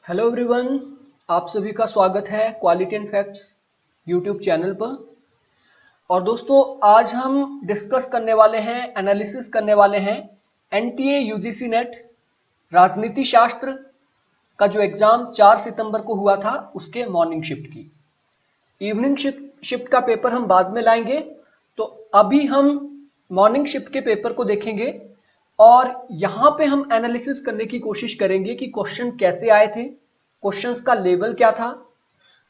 Hello everyone, आप सभी का स्वागत है quality and facts YouTube channel पर। और दोस्तों, आज हम डिस्कस करने वाले हैं, एनालिसिस करने वाले हैं एनटीए यूजीसी नेट राजनीति शास्त्र का जो एग्जाम 4 सितंबर को हुआ था उसके मॉर्निंग शिफ्ट की। इवनिंग शिफ्ट का पेपर हम बाद में लाएंगे, तो अभी हम मॉर्निंग शिफ्ट के पेपर को देखेंगे और यहां पे हम एनालिसिस करने की कोशिश करेंगे कि क्वेश्चन कैसे आए थे, क्वेश्चंस का लेवल क्या था,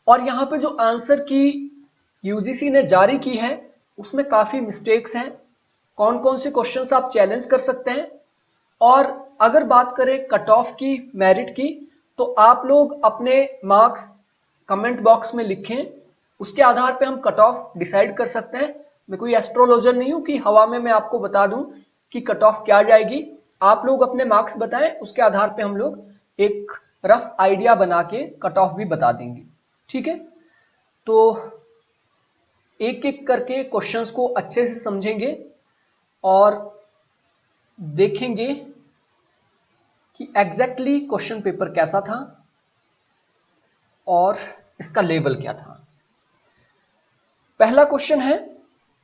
और यहां पे जो आंसर की यूजीसी ने जारी की है उसमें काफी मिस्टेक्स हैं। कौन कौन से क्वेश्चंस आप चैलेंज कर सकते हैं, और अगर बात करें कट ऑफ की, मेरिट की, तो आप लोग अपने मार्क्स कमेंट बॉक्स में लिखें। उसके आधार पे हम कट ऑफ डिसाइड कर सकते हैं। मैं कोई एस्ट्रोलॉजर नहीं हूं कि हवा में मैं आपको बता दूं कि कट ऑफ क्या जाएगी। आप लोग अपने मार्क्स बताएं, उसके आधार पे हम लोग एक रफ आइडिया बना के कट ऑफ भी बता देंगे। ठीक है, तो एक एक करके क्वेश्चंस को अच्छे से समझेंगे और देखेंगे कि एग्जैक्टली क्वेश्चन पेपर कैसा था और इसका लेवल क्या था। पहला क्वेश्चन है,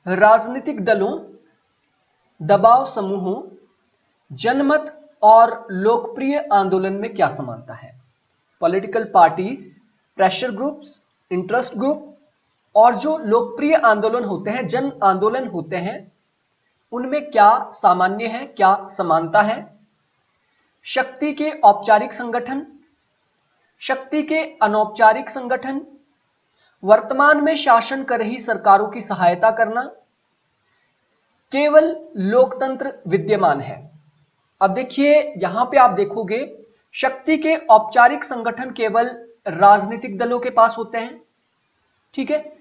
राजनीतिक दलों, दबाव समूहों, जनमत और लोकप्रिय आंदोलन में क्या समानता है। Political parties, pressure groups, interest group और जो लोकप्रिय आंदोलन होते हैं, जन आंदोलन होते हैं, उनमें क्या सामान्य है, क्या समानता है। शक्ति के औपचारिक संगठन, शक्ति के अनौपचारिक संगठन, वर्तमान में शासन कर रही सरकारों की सहायता करना, केवल लोकतंत्र विद्यमान है। अब देखिए, यहां पे आप देखोगे शक्ति के औपचारिक संगठन केवल राजनीतिक दलों के पास होते हैं, ठीक है,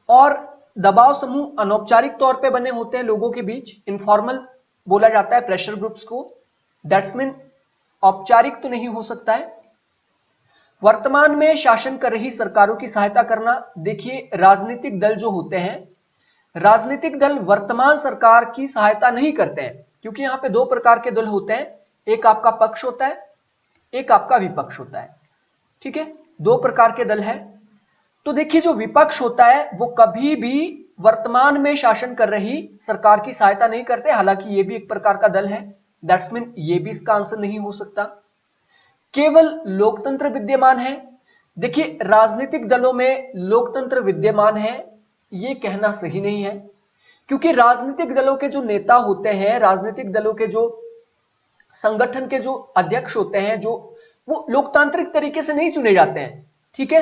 और दबाव समूह अनौपचारिक तौर पे बने होते हैं लोगों के बीच, इनफॉर्मल बोला जाता है प्रेशर ग्रुप्स को। दैट्स मीन औपचारिक तो नहीं हो सकता है। वर्तमान में शासन कर रही सरकारों की सहायता करना, देखिए राजनीतिक दल जो होते हैं, राजनीतिक दल वर्तमान सरकार की सहायता नहीं करते हैं, क्योंकि यहां पे दो प्रकार के दल होते हैं, एक आपका पक्ष होता है, एक आपका विपक्ष होता है। ठीक है, दो प्रकार के दल है। तो देखिए, जो विपक्ष होता है वो कभी भी वर्तमान में शासन कर रही सरकार की सहायता नहीं करते, हालांकि ये भी एक प्रकार का दल है। दैट्स मीन ये भी इसका आंसर नहीं हो सकता। केवल लोकतंत्र विद्यमान है, देखिए राजनीतिक दलों में लोकतंत्र विद्यमान है ये कहना सही नहीं है, क्योंकि राजनीतिक दलों के जो नेता होते हैं, राजनीतिक दलों के जो संगठन के जो अध्यक्ष होते हैं, जो वो लोकतांत्रिक तरीके से नहीं चुने जाते हैं। ठीक है,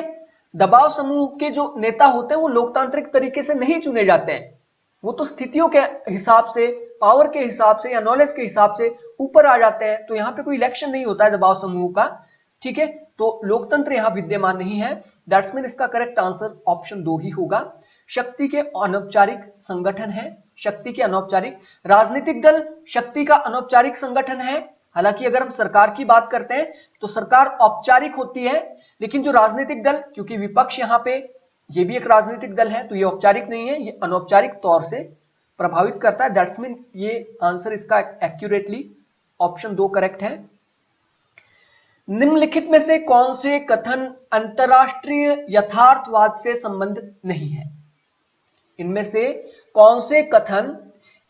दबाव समूह के जो नेता होते हैं वो लोकतांत्रिक तरीके से नहीं चुने जाते हैं, वो तो स्थितियों के हिसाब से, पावर के हिसाब से या नॉलेज के हिसाब से ऊपर आ जाते हैं। तो यहां पे कोई इलेक्शन नहीं होता है दबाव समूह का। ठीक है, तो लोकतंत्र यहां विद्यमान नहीं है। दैट्स मीन इसका करेक्ट आंसर ऑप्शन 2 ही होगा। शक्ति के अनौपचारिक संगठन है, शक्ति के अनौपचारिक। राजनीतिक दल शक्ति का अनौपचारिक संगठन है, हालांकि अगर हम सरकार की बात करते हैं तो सरकार औपचारिक होती है, लेकिन जो राजनीतिक दल, क्योंकि विपक्ष यहां पे ये भी एक राजनीतिक दल है, तो ये औपचारिक नहीं है, ये अनौपचारिक तौर से प्रभावित करता है। दैट्स मीन ये आंसर इसका एक्यूरेटली ऑप्शन 2 करेक्ट है। निम्नलिखित में से कौन से कथन अंतरराष्ट्रीय यथार्थवाद से संबंधित नहीं है। इनमें से कौन से कथन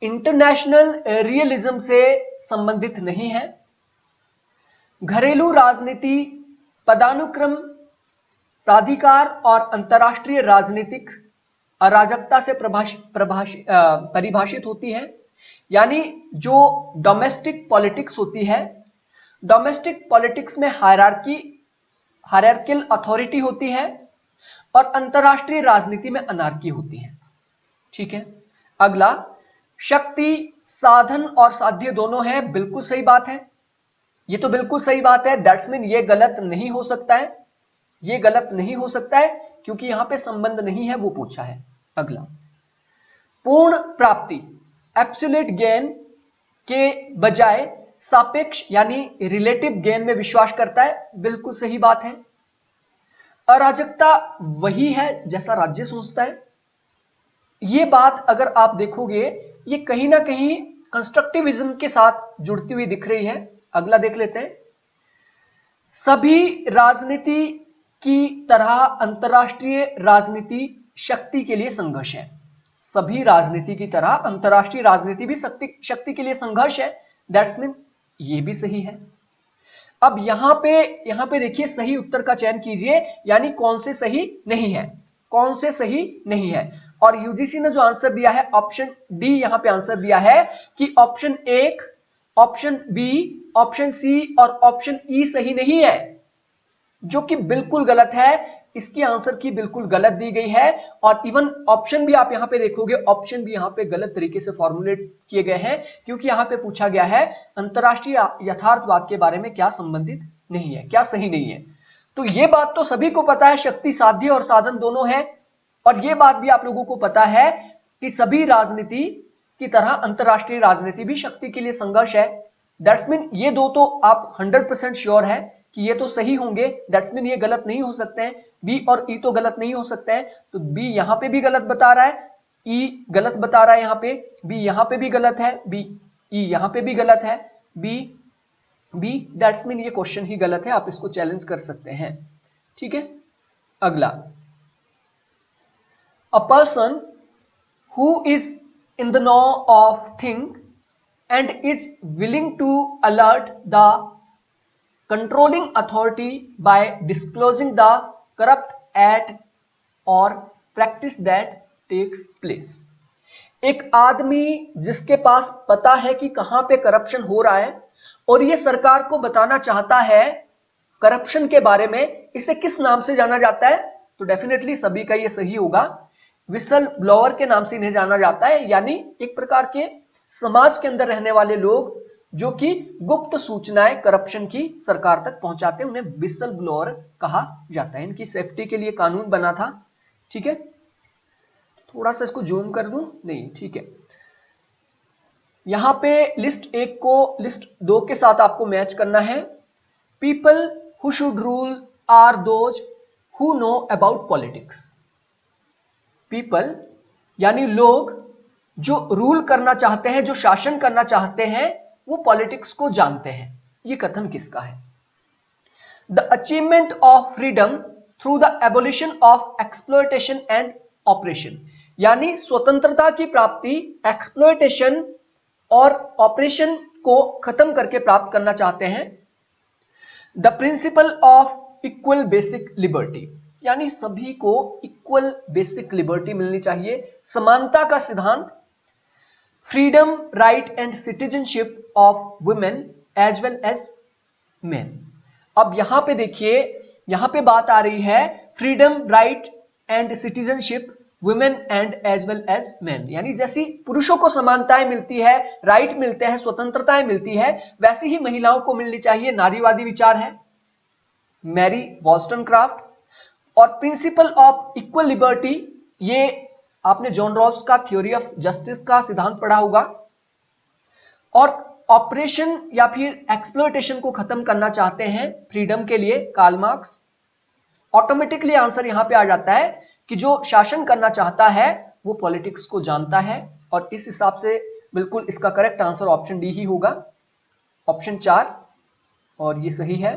इंटरनेशनल रियलिज्म से संबंधित नहीं है। घरेलू राजनीति, पदानुक्रम, प्राधिकार और अंतरराष्ट्रीय राजनीतिक अराजकता से परिभाषित होती है। यानी जो डोमेस्टिक पॉलिटिक्स होती है, डोमेस्टिक पॉलिटिक्स में हायरार्कियल अथॉरिटी होती है और अंतरराष्ट्रीय राजनीति में अनार्की होती है। ठीक है, अगला, शक्ति साधन और साध्य दोनों है, बिल्कुल सही बात है, ये तो बिल्कुल सही बात है। दैट्स मीन ये गलत नहीं हो सकता है, ये गलत नहीं हो सकता है, क्योंकि यहां पे संबंध नहीं है, वो पूछा है। अगला, पूर्ण प्राप्ति एब्सोल्यूट गेन के बजाय सापेक्ष यानी रिलेटिव गेन में विश्वास करता है, बिल्कुल सही बात है। अराजकता वही है जैसा राज्य सोचता है, ये बात अगर आप देखोगे ये कहीं ना कहीं कंस्ट्रक्टिविज्म के साथ जुड़ती हुई दिख रही है। अगला देख लेते हैं, सभी राजनीति की तरह अंतरराष्ट्रीय राजनीति शक्ति के लिए संघर्ष है। सभी राजनीति की तरह अंतरराष्ट्रीय राजनीति भी शक्ति के लिए संघर्ष है। दैट्स मीन ये भी सही है। अब यहां पे देखिए सही उत्तर का चयन कीजिए, यानी कौन से सही नहीं है, कौन से सही नहीं है। और यूजीसी ने जो आंसर दिया है ऑप्शन डी, यहां पे आंसर दिया है कि option 1, option B, option C और ऑप्शन ई सही नहीं है, जो कि बिल्कुल गलत है। इसकी आंसर की बिल्कुल गलत दी गई है। और इवन ऑप्शन भी आप यहां पे देखोगे, ऑप्शन भी यहां पे गलत तरीके से फॉर्मुलेट किए गए हैं, क्योंकि यहां पे पूछा गया है अंतरराष्ट्रीय यथार्थवाद के बारे में क्या संबंधित नहीं है, क्या सही नहीं है। तो ये बात तो सभी को पता है, शक्ति साध्य और साधन दोनों है। और ये बात भी आप लोगों को पता है कि सभी राजनीति की तरह अंतरराष्ट्रीय राजनीति भी शक्ति के लिए संघर्ष है। दैट्स मीन ये दो तो आप 100% श्योर है कि ये तो सही होंगे। दैट्स मीन ये गलत नहीं हो सकते हैं। बी और ई तो गलत नहीं हो सकते हैं। तो बी यहां पे भी गलत बता रहा है, ई गलत बता रहा है यहां पे, बी यहां पे भी गलत है, बी ई यहां पे भी गलत है, बी दैट्स मीन ये क्वेश्चन ही गलत है। आप इसको चैलेंज कर सकते हैं। ठीक है, अगला, a person who is in the know of thing and is willing to alert the controlling authority by disclosing the corrupt act or practice that takes place। एक आदमी जिसके पास पता है कि कहां पे करप्शन हो रहा है और ये सरकार को बताना चाहता है करप्शन के बारे में, इसे किस नाम से जाना जाता है? तो डेफिनेटली सभी का ये सही होगा, विसल ब्लोअर के नाम से इन्हें जाना जाता है। यानी एक प्रकार के समाज के अंदर रहने वाले लोग जो कि गुप्त सूचनाएं करप्शन की सरकार तक पहुंचाते हैं, उन्हें विसल ब्लोअर कहा जाता है। इनकी सेफ्टी के लिए कानून बना था। ठीक है, थोड़ा सा इसको जूम कर दूं, नहीं ठीक है। यहां पे लिस्ट 1 को लिस्ट 2 के साथ आपको मैच करना है। People who should rule are those who know about politics. People यानी लोग जो रूल करना चाहते हैं, जो शासन करना चाहते हैं, वो पॉलिटिक्स को जानते हैं। ये कथन किसका है? The achievement of freedom through the abolition of exploitation and operation, यानी स्वतंत्रता की प्राप्ति एक्सप्लॉयटेशन और ऑपरेशन को खत्म करके प्राप्त करना चाहते हैं। The principle of equal basic liberty, यानी सभी को इक्वल बेसिक लिबर्टी मिलनी चाहिए, समानता का सिद्धांत। Freedom, right and citizenship of women as well as men. अब यहां पे देखिए, यहां पे बात आ रही है freedom, right and citizenship women and as well as men, यानी जैसी पुरुषों को समानताएं मिलती है, राइट मिलते हैं, स्वतंत्रताएं मिलती है, वैसी ही महिलाओं को मिलनी चाहिए। नारीवादी विचार है मैरी वॉल्स्टनक्राफ्ट। और प्रिंसिपल ऑफ इक्वल लिबर्टी, ये आपने जॉन रॉल्स का थ्योरी ऑफ जस्टिस का सिद्धांत पढ़ा होगा। और ऑपरेशन या फिर एक्सप्लॉयटेशन को खत्म करना चाहते हैं फ्रीडम के लिए, कार्ल मार्क्स। ऑटोमेटिकली आंसर यहां पे आ जाता है कि जो शासन करना चाहता है वो पॉलिटिक्स को जानता है। और इस हिसाब से बिल्कुल इसका करेक्ट आंसर ऑप्शन डी ही होगा, ऑप्शन 4, और ये सही है।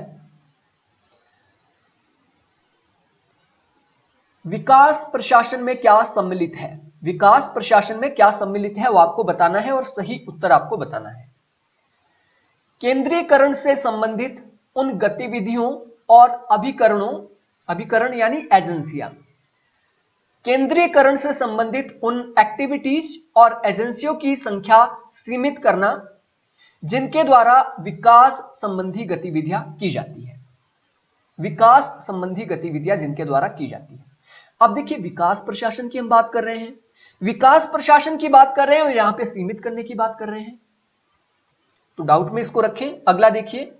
विकास प्रशासन में क्या सम्मिलित है? विकास प्रशासन में क्या सम्मिलित है वो आपको बताना है और सही उत्तर आपको बताना है। केंद्रीयकरण से संबंधित उन गतिविधियों और अभिकरण यानी एजेंसियां, केंद्रीयकरण से संबंधित उन एक्टिविटीज और एजेंसियों की संख्या सीमित करना जिनके द्वारा विकास संबंधी गतिविधियां की जाती है। विकास संबंधी गतिविधियां जिनके द्वारा की जाती है। अब देखिए, विकास प्रशासन की हम बात कर रहे हैं, विकास प्रशासन की बात कर रहे हैं और यहां पे सीमित करने की बात कर रहे हैं, तो डाउट में इसको रखें। अगला देखिए,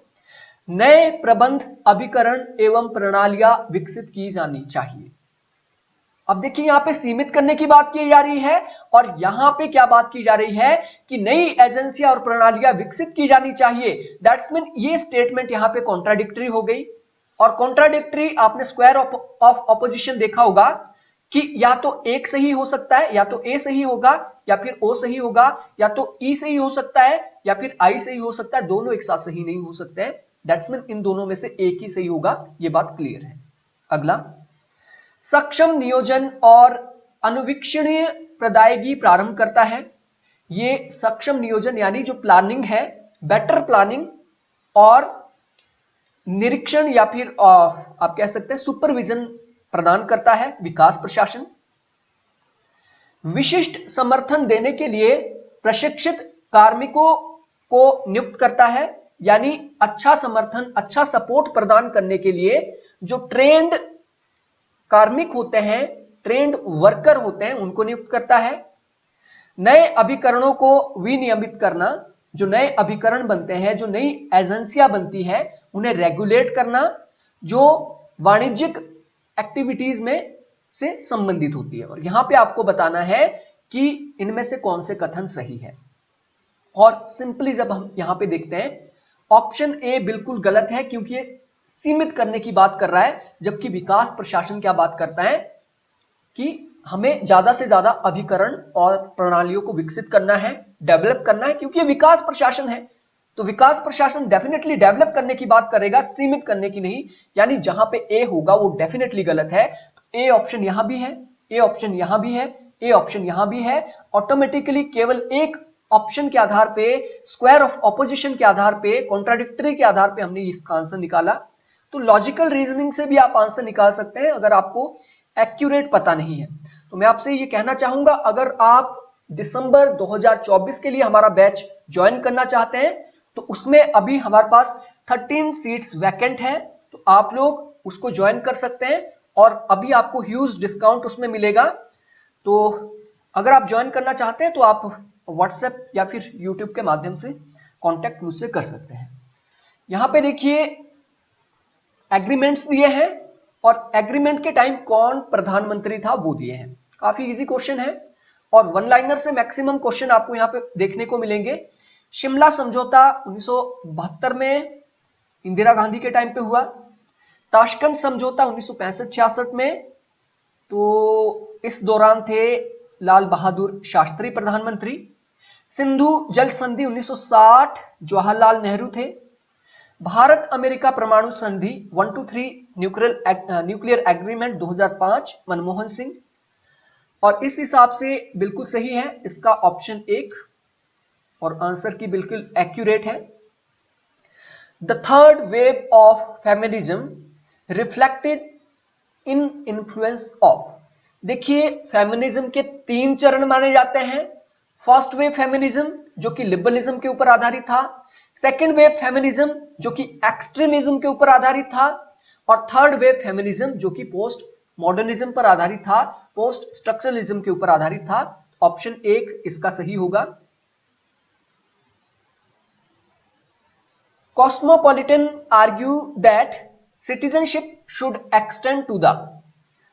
नए प्रबंध, अभिकरण एवं प्रणालियां विकसित की जानी चाहिए। अब देखिए, यहां पे सीमित करने की बात की जा रही है और यहां पे क्या बात की जा रही है कि नई एजेंसियां और प्रणालियां विकसित की जानी चाहिए। दैट्स मीन ये स्टेटमेंट यहां पे कॉन्ट्राडिक्टरी हो गई। और कॉन्ट्राडिक्टरी आपने स्क्वायर ऑफ ऑपोजिशन देखा होगा कि या तो एक सही हो सकता है, या तो ए सही होगा, या फिर ओ सही होगा, या तो ई सही हो सकता है, या फिर आई सही हो सकता है। दोनों एक साथ सही नहीं हो सकते हैं। दैट्स मीन इन दोनों में से एक ही सही होगा, ये बात क्लियर है। अगला, सक्षम नियोजन और अनुवीक्षणीय प्रदायगी प्रारंभ करता है। ये सक्षम नियोजन यानी जो प्लानिंग है, बेटर प्लानिंग और निरीक्षण या फिर आप कह सकते हैं सुपरविजन प्रदान करता है विकास प्रशासन। विशिष्ट समर्थन देने के लिए प्रशिक्षित कार्मिकों को नियुक्त करता है, यानी अच्छा समर्थन, अच्छा सपोर्ट प्रदान करने के लिए जो ट्रेंड कार्मिक होते हैं, ट्रेंड वर्कर होते हैं, उनको नियुक्त करता है। नए अभिकरणों को विनियमित करना, जो नए अभिकरण बनते हैं, जो नई एजेंसियां बनती है, उन्हें रेगुलेट करना, जो वाणिज्यिक एक्टिविटीज में से संबंधित होती है। और यहां पे आपको बताना है कि इनमें से कौन से कथन सही है। और सिंपली जब हम यहां पे देखते हैं, ऑप्शन ए बिल्कुल गलत है, क्योंकि ये सीमित करने की बात कर रहा है, जबकि विकास प्रशासन क्या बात करता है कि हमें ज्यादा से ज्यादा अभिकरण और प्रणालियों को विकसित करना है, डेवलप करना है, क्योंकि ये विकास प्रशासन है। तो विकास प्रशासन डेफिनेटली डेवलप करने की बात करेगा, सीमित करने की नहीं। यानी जहां पे ए होगा वो डेफिनेटली गलत है। तो ए ऑप्शन यहां भी है, ए ऑप्शन यहां भी है, ए ऑप्शन यहां भी है। ऑटोमेटिकली केवल एक ऑप्शन के आधार पे, स्क्वायर ऑफ ऑपोजिशन के आधार पे, कॉन्ट्राडिक्टरी के आधार पे हमने इसका आंसर निकाला। तो लॉजिकल रीजनिंग से भी आप आंसर निकाल सकते हैं अगर आपको एक्यूरेट पता नहीं है। तो मैं आपसे ये कहना चाहूंगा, अगर आप दिसंबर 2024 के लिए हमारा बैच ज्वाइन करना चाहते हैं तो उसमें अभी हमारे पास 13 सीट्स वैकेंट है, तो आप लोग उसको ज्वाइन कर सकते हैं और अभी आपको ह्यूज डिस्काउंट उसमें मिलेगा। तो अगर आप ज्वाइन करना चाहते हैं तो आप व्हाट्सएप या फिर यूट्यूब के माध्यम से कांटेक्ट मुझसे कर सकते हैं। यहां पे देखिए एग्रीमेंट्स दिए हैं और एग्रीमेंट के टाइम कौन प्रधानमंत्री था वो दिए हैं। काफी इजी क्वेश्चन है और वन लाइनर से मैक्सिमम क्वेश्चन आपको यहां पे देखने को मिलेंगे। शिमला समझौता 1972 में इंदिरा गांधी के टाइम पे हुआ। ताशकंद समझौता 1965-66 में, तो इस दौरान थे लाल बहादुर शास्त्री प्रधानमंत्री। सिंधु जल संधि 1960, जवाहरलाल नेहरू थे। भारत अमेरिका परमाणु संधि 1-3 न्यूक्लियर एग्रीमेंट 2005, मनमोहन सिंह। और इस हिसाब से बिल्कुल सही है इसका ऑप्शन 1 और आंसर की बिल्कुल एक्यूरेट है। The third wave of feminism reflected in influence of. देखिए फेमिनिज्म के 3 चरण माने जाते हैं। फर्स्ट वेव फेमिनिज्म जो कि लिबरलिज्म के ऊपर आधारित था, सेकेंड वेव फेमिनिज्म जो कि एक्सट्रीमिज्म के ऊपर आधारित था, और थर्ड वेव फेमिनिज्म जो कि पोस्ट मॉडर्निज्म पर आधारित था, पोस्ट स्ट्रक्चरलिज्म के ऊपर आधारित था। ऑप्शन 1 इसका सही होगा। Cosmopolitan argue that citizenship should extend to the.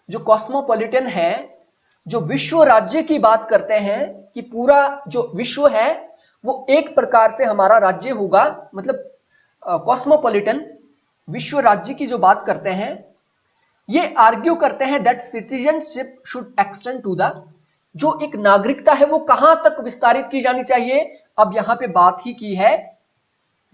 जो कॉस्मोपॉलिटन है, जो विश्व राज्य की बात करते हैं कि पूरा जो विश्व है वो एक प्रकार से हमारा राज्य होगा, मतलब कॉस्मोपॉलिटन विश्व राज्य की जो बात करते हैं, ये आर्ग्यू करते हैं that citizenship should extend to the. जो एक नागरिकता है वो कहां तक विस्तारित की जानी चाहिए। अब यहां पे बात ही की है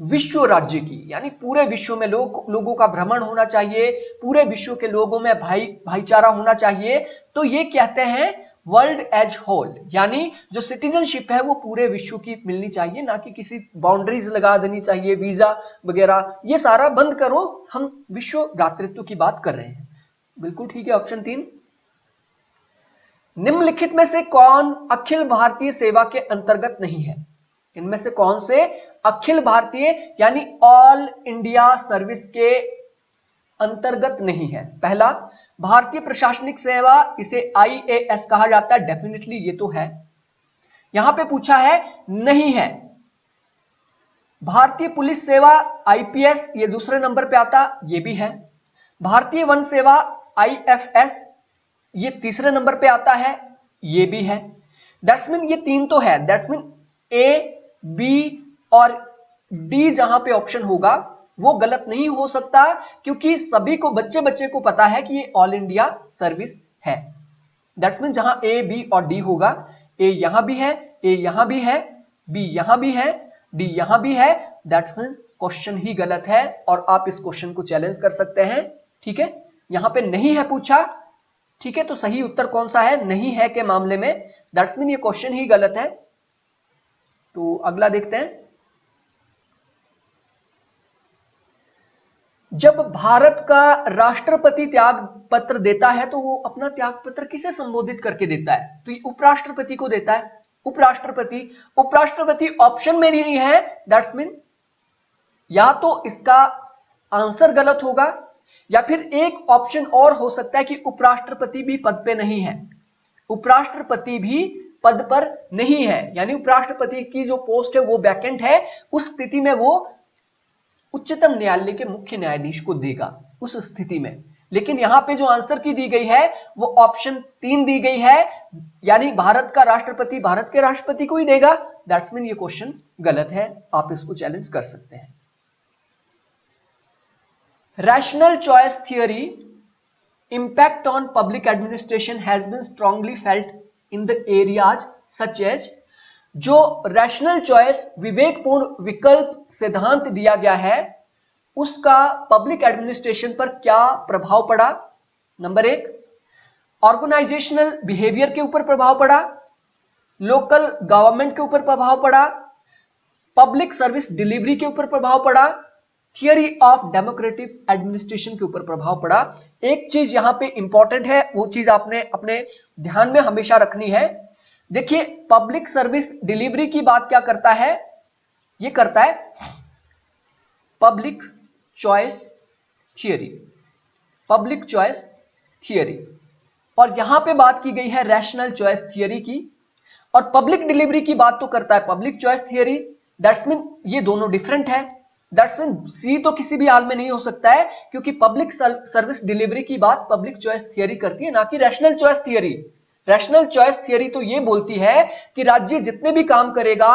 विश्व राज्य की, यानी पूरे विश्व में लोगों का भ्रमण होना चाहिए, पूरे विश्व के लोगों में भाईचारा होना चाहिए। तो ये कहते हैं वर्ल्ड एज होल, यानी जो सिटीजनशिप है वो पूरे विश्व की मिलनी चाहिए, ना कि किसी बाउंड्रीज लगा देनी चाहिए, वीजा वगैरह ये सारा बंद करो, हम विश्व भ्रातृत्व की बात कर रहे हैं। बिल्कुल ठीक है ऑप्शन 3। निम्नलिखित में से कौन अखिल भारतीय सेवा के अंतर्गत नहीं है। इनमें से कौन से अखिल भारतीय यानी ऑल इंडिया सर्विस के अंतर्गत नहीं है। पहला, भारतीय प्रशासनिक सेवा, इसे IAS कहा जाता है, डेफिनेटली ये तो है। यहां पे पूछा है नहीं है। भारतीय पुलिस सेवा IPS ये दूसरे नंबर पे आता, ये भी है। भारतीय वन सेवा IFS ये तीसरे नंबर पे आता है, ये भी है। दैट्स मीन ये 3 तो है, दैट्स मीन A, B और D जहां पे ऑप्शन होगा वो गलत नहीं हो सकता, क्योंकि सभी को बच्चे को पता है कि ये ऑल इंडिया सर्विस है। दैट्स मीन जहां A, B और D होगा, A यहां भी है, A यहां भी है, B यहां भी है, D यहां भी है, दैट्स मीन क्वेश्चन ही गलत है और आप इस क्वेश्चन को चैलेंज कर सकते हैं। ठीक है, यहां पे नहीं है पूछा। ठीक है, तो सही उत्तर कौन सा है? नहीं है के मामले में दैट्स मीन ये क्वेश्चन ही गलत है। तो अगला देखते हैं। जब भारत का राष्ट्रपति त्याग पत्र देता है तो वो अपना त्याग पत्र किसे संबोधित करके देता है? तो ये उपराष्ट्रपति को देता है। उपराष्ट्रपति, उपराष्ट्रपति ऑप्शन में नहीं है, दैट्स मीन या तो इसका आंसर गलत होगा या फिर एक ऑप्शन और हो सकता है कि उपराष्ट्रपति भी पद पे नहीं है। उपराष्ट्रपति भी पद पर नहीं है, यानी उपराष्ट्रपति की जो पोस्ट है वो वैकेंट है। उस स्थिति में वो उच्चतम न्यायालय के मुख्य न्यायाधीश को देगा उस स्थिति में। लेकिन यहां पे जो आंसर की दी गई है वो ऑप्शन 3 दी गई है, यानी भारत का राष्ट्रपति भारत के राष्ट्रपति को ही देगा। दैट्स मीन ये क्वेश्चन गलत है, आप इसको चैलेंज कर सकते हैं। Rational choice theory impact on public administration has been strongly felt in the areas such as, जो रैशनल चॉइस विवेकपूर्ण विकल्प सिद्धांत दिया गया है उसका पब्लिक एडमिनिस्ट्रेशन पर क्या प्रभाव पड़ा? नंबर 1, ऑर्गेनाइजेशनल बिहेवियर के ऊपर प्रभाव पड़ा, लोकल गवर्नमेंट के ऊपर प्रभाव पड़ा, पब्लिक सर्विस डिलीवरी के ऊपर प्रभाव पड़ा, थियरी ऑफ डेमोक्रेटिक एडमिनिस्ट्रेशन के ऊपर प्रभाव पड़ा। एक चीज यहां पे इंपॉर्टेंट है, वो चीज आपने अपने ध्यान में हमेशा रखनी है। देखिए, पब्लिक सर्विस डिलीवरी की बात क्या करता है? ये करता है public choice theory, public choice theory. और यहां पे बात की गई है रैशनल चॉइस थियरी की, और पब्लिक डिलीवरी की बात तो करता है public choice theory. That's mean ये दोनों डिफरेंट है। दैट्स मीन सी तो किसी भी हाल में नहीं हो सकता है, क्योंकि पब्लिक सर्विस डिलीवरी की बात पब्लिक चॉइस थियरी करती है, ना कि rational choice theory. Rational choice theory तो ये बोलती है कि राज्य जितने भी काम करेगा,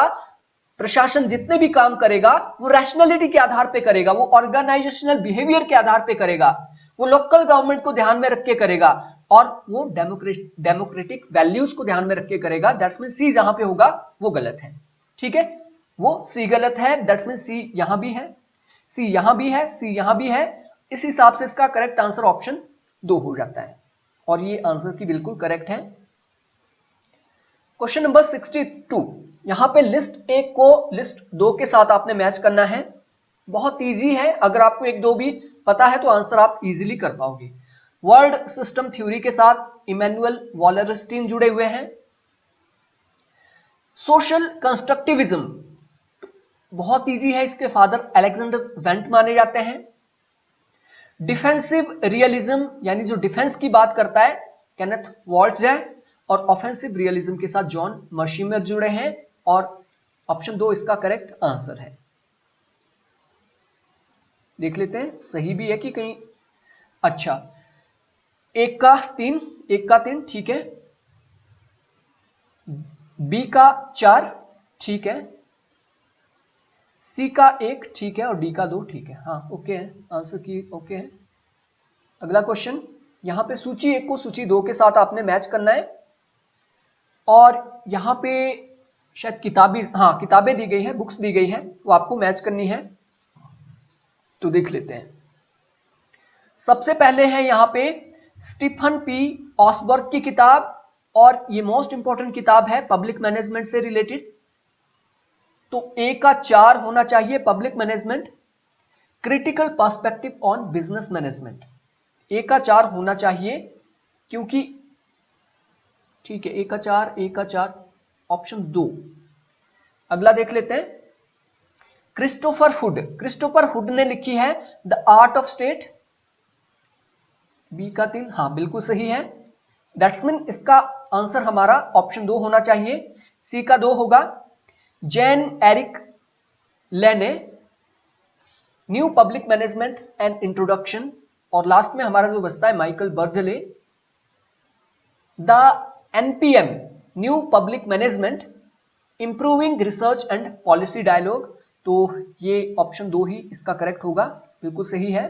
प्रशासन जितने भी काम करेगा, वो रैशनलिटी के आधार पे करेगा, वो ऑर्गेनाइजेशनल बिहेवियर के आधार पे करेगा, वो लोकल गवर्नमेंट को ध्यान में रख के करेगा, और वो डेमोक्रेटिक वैल्यूज को ध्यान में रख के करेगा। दैट्स मीन सी जहां पे होगा वो गलत है। ठीक है, वो सी गलत है। दैट्स मीन सी यहां भी है, सी यहां भी है, सी यहां भी है। इस हिसाब से इसका करेक्ट आंसर ऑप्शन 2 हो जाता है, और ये आंसर की बिल्कुल करेक्ट है। क्वेश्चन नंबर 62, यहां पे लिस्ट 1 को लिस्ट 2 के साथ आपने मैच करना है। बहुत इजी है, अगर आपको 1 2 भी पता है तो आंसर आप इजीली कर पाओगे। वर्ल्ड सिस्टम थ्योरी के साथ इमैनुअल वॉलरस्टीन जुड़े हुए हैं। सोशल कंस्ट्रक्टिविज्म बहुत इजी है, इसके फादर अलेक्जेंडर वेंट माने जाते हैं। डिफेंसिव रियलिज्म यानी जो डिफेंस की बात करता है केनेथ वॉल्ट्ज है, और ऑफेंसिव रियलिज्म के साथ जॉन मर्शिमर जुड़े हैं, और ऑप्शन 2 इसका करेक्ट आंसर है। देख लेते हैं सही भी है कि कहीं। अच्छा, 1 का 3 ठीक है, बी का 4 ठीक है, सी का 1 ठीक है, और डी का 2 ठीक है। हाँ ओके है, आंसर की ओके है। अगला क्वेश्चन, यहां पे सूची 1 को सूची 2 के साथ आपने मैच करना है, और यहां पे शायद किताबें दी गई है, बुक्स दी गई है, वो आपको मैच करनी है। तो देख लेते हैं। सबसे पहले है यहां पे स्टीफन पी ऑसबर्ग की किताब, और ये मोस्ट इंपॉर्टेंट किताब है पब्लिक मैनेजमेंट से रिलेटेड। तो ए का 4 होना चाहिए, public management, critical perspective on business management. ए का 4 होना चाहिए, क्योंकि ठीक है, ए का 4 ऑप्शन 2। अगला देख लेते हैं, क्रिस्टोफर हुड ने लिखी है the art of state, B का 3 हाँ बिल्कुल सही है। दैट्स मीन इसका आंसर हमारा ऑप्शन 2 होना चाहिए, सी का 2 होगा। Jan Erik Lane, new public management and introduction, और लास्ट में हमारा जो बचता है Michael Barzelay, the NPM new public management, improving research and policy dialogue. तो ये ऑप्शन 2 ही इसका करेक्ट होगा, बिल्कुल सही है।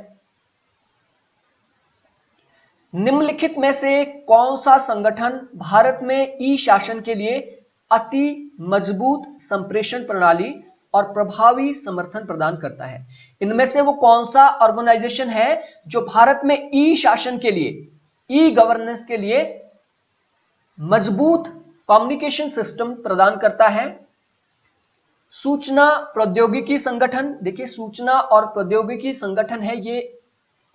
निम्नलिखित में से कौन सा संगठन भारत में ई शासन के लिए अति मजबूत संप्रेषण प्रणाली और प्रभावी समर्थन प्रदान करता है। इनमें से वो कौन सा ऑर्गेनाइजेशन है जो भारत में ई शासन के लिए, ई गवर्नेंस के लिए मजबूत कम्युनिकेशन सिस्टम प्रदान करता है? सूचना प्रौद्योगिकी संगठन। देखिए सूचना और प्रौद्योगिकी संगठन है, ये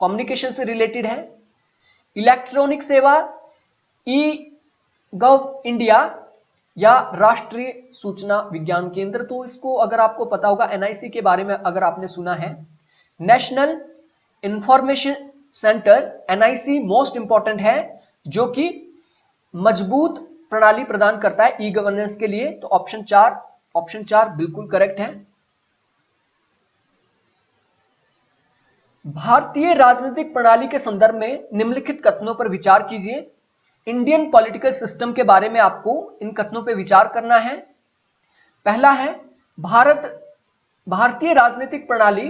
कम्युनिकेशन से रिलेटेड है। इलेक्ट्रॉनिक सेवा, ई गव इंडिया या राष्ट्रीय सूचना विज्ञान केंद्र। तो इसको अगर आपको पता होगा, एनआईसी के बारे में अगर आपने सुना है, national information centre, NIC most important है जो कि मजबूत प्रणाली प्रदान करता है ई गवर्नेंस के लिए। तो ऑप्शन 4 बिल्कुल करेक्ट है। भारतीय राजनीतिक प्रणाली के संदर्भ में निम्नलिखित कथनों पर विचार कीजिए। इंडियन पॉलिटिकल सिस्टम के बारे में आपको इन कथनों पर विचार करना है। पहला है, भारतीय राजनीतिक प्रणाली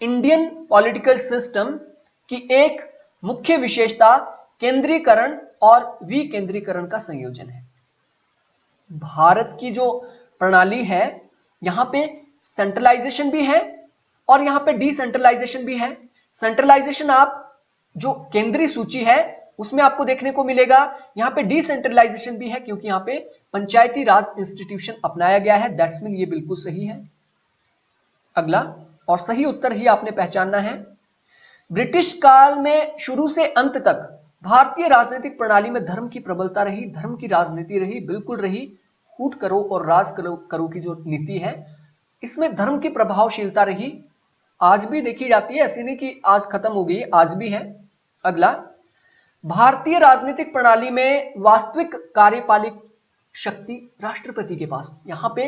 इंडियन पॉलिटिकल सिस्टम की एक मुख्य विशेषता केंद्रीकरण और विकेंद्रीकरण का संयोजन है। भारत की जो प्रणाली है, यहां पे सेंट्रलाइजेशन भी है और यहां पे डिसेंट्रलाइजेशन भी है। सेंट्रलाइजेशन आप जो केंद्रीय सूची है उसमें आपको देखने को मिलेगा, यहां पे डिसेंट्रलाइजेशन भी है क्योंकि यहां पे पंचायती राज इंस्टीट्यूशन अपनाया गया है। दैट्स मीन ये बिल्कुल सही है। अगला, और सही उत्तर ही आपने पहचानना है। ब्रिटिश काल में शुरू से अंत तक भारतीय राजनीतिक प्रणाली में धर्म की प्रबलता रही, धर्म की राजनीति रही, बिल्कुल रही। कूट करो और राज करो की जो नीति है, इसमें धर्म की प्रभावशीलता रही, आज भी देखी जाती है, ऐसी नहीं कि आज खत्म हो गई, आज भी है। अगला, भारतीय राजनीतिक प्रणाली में वास्तविक कार्यपालिक शक्ति राष्ट्रपति के पास। यहां पे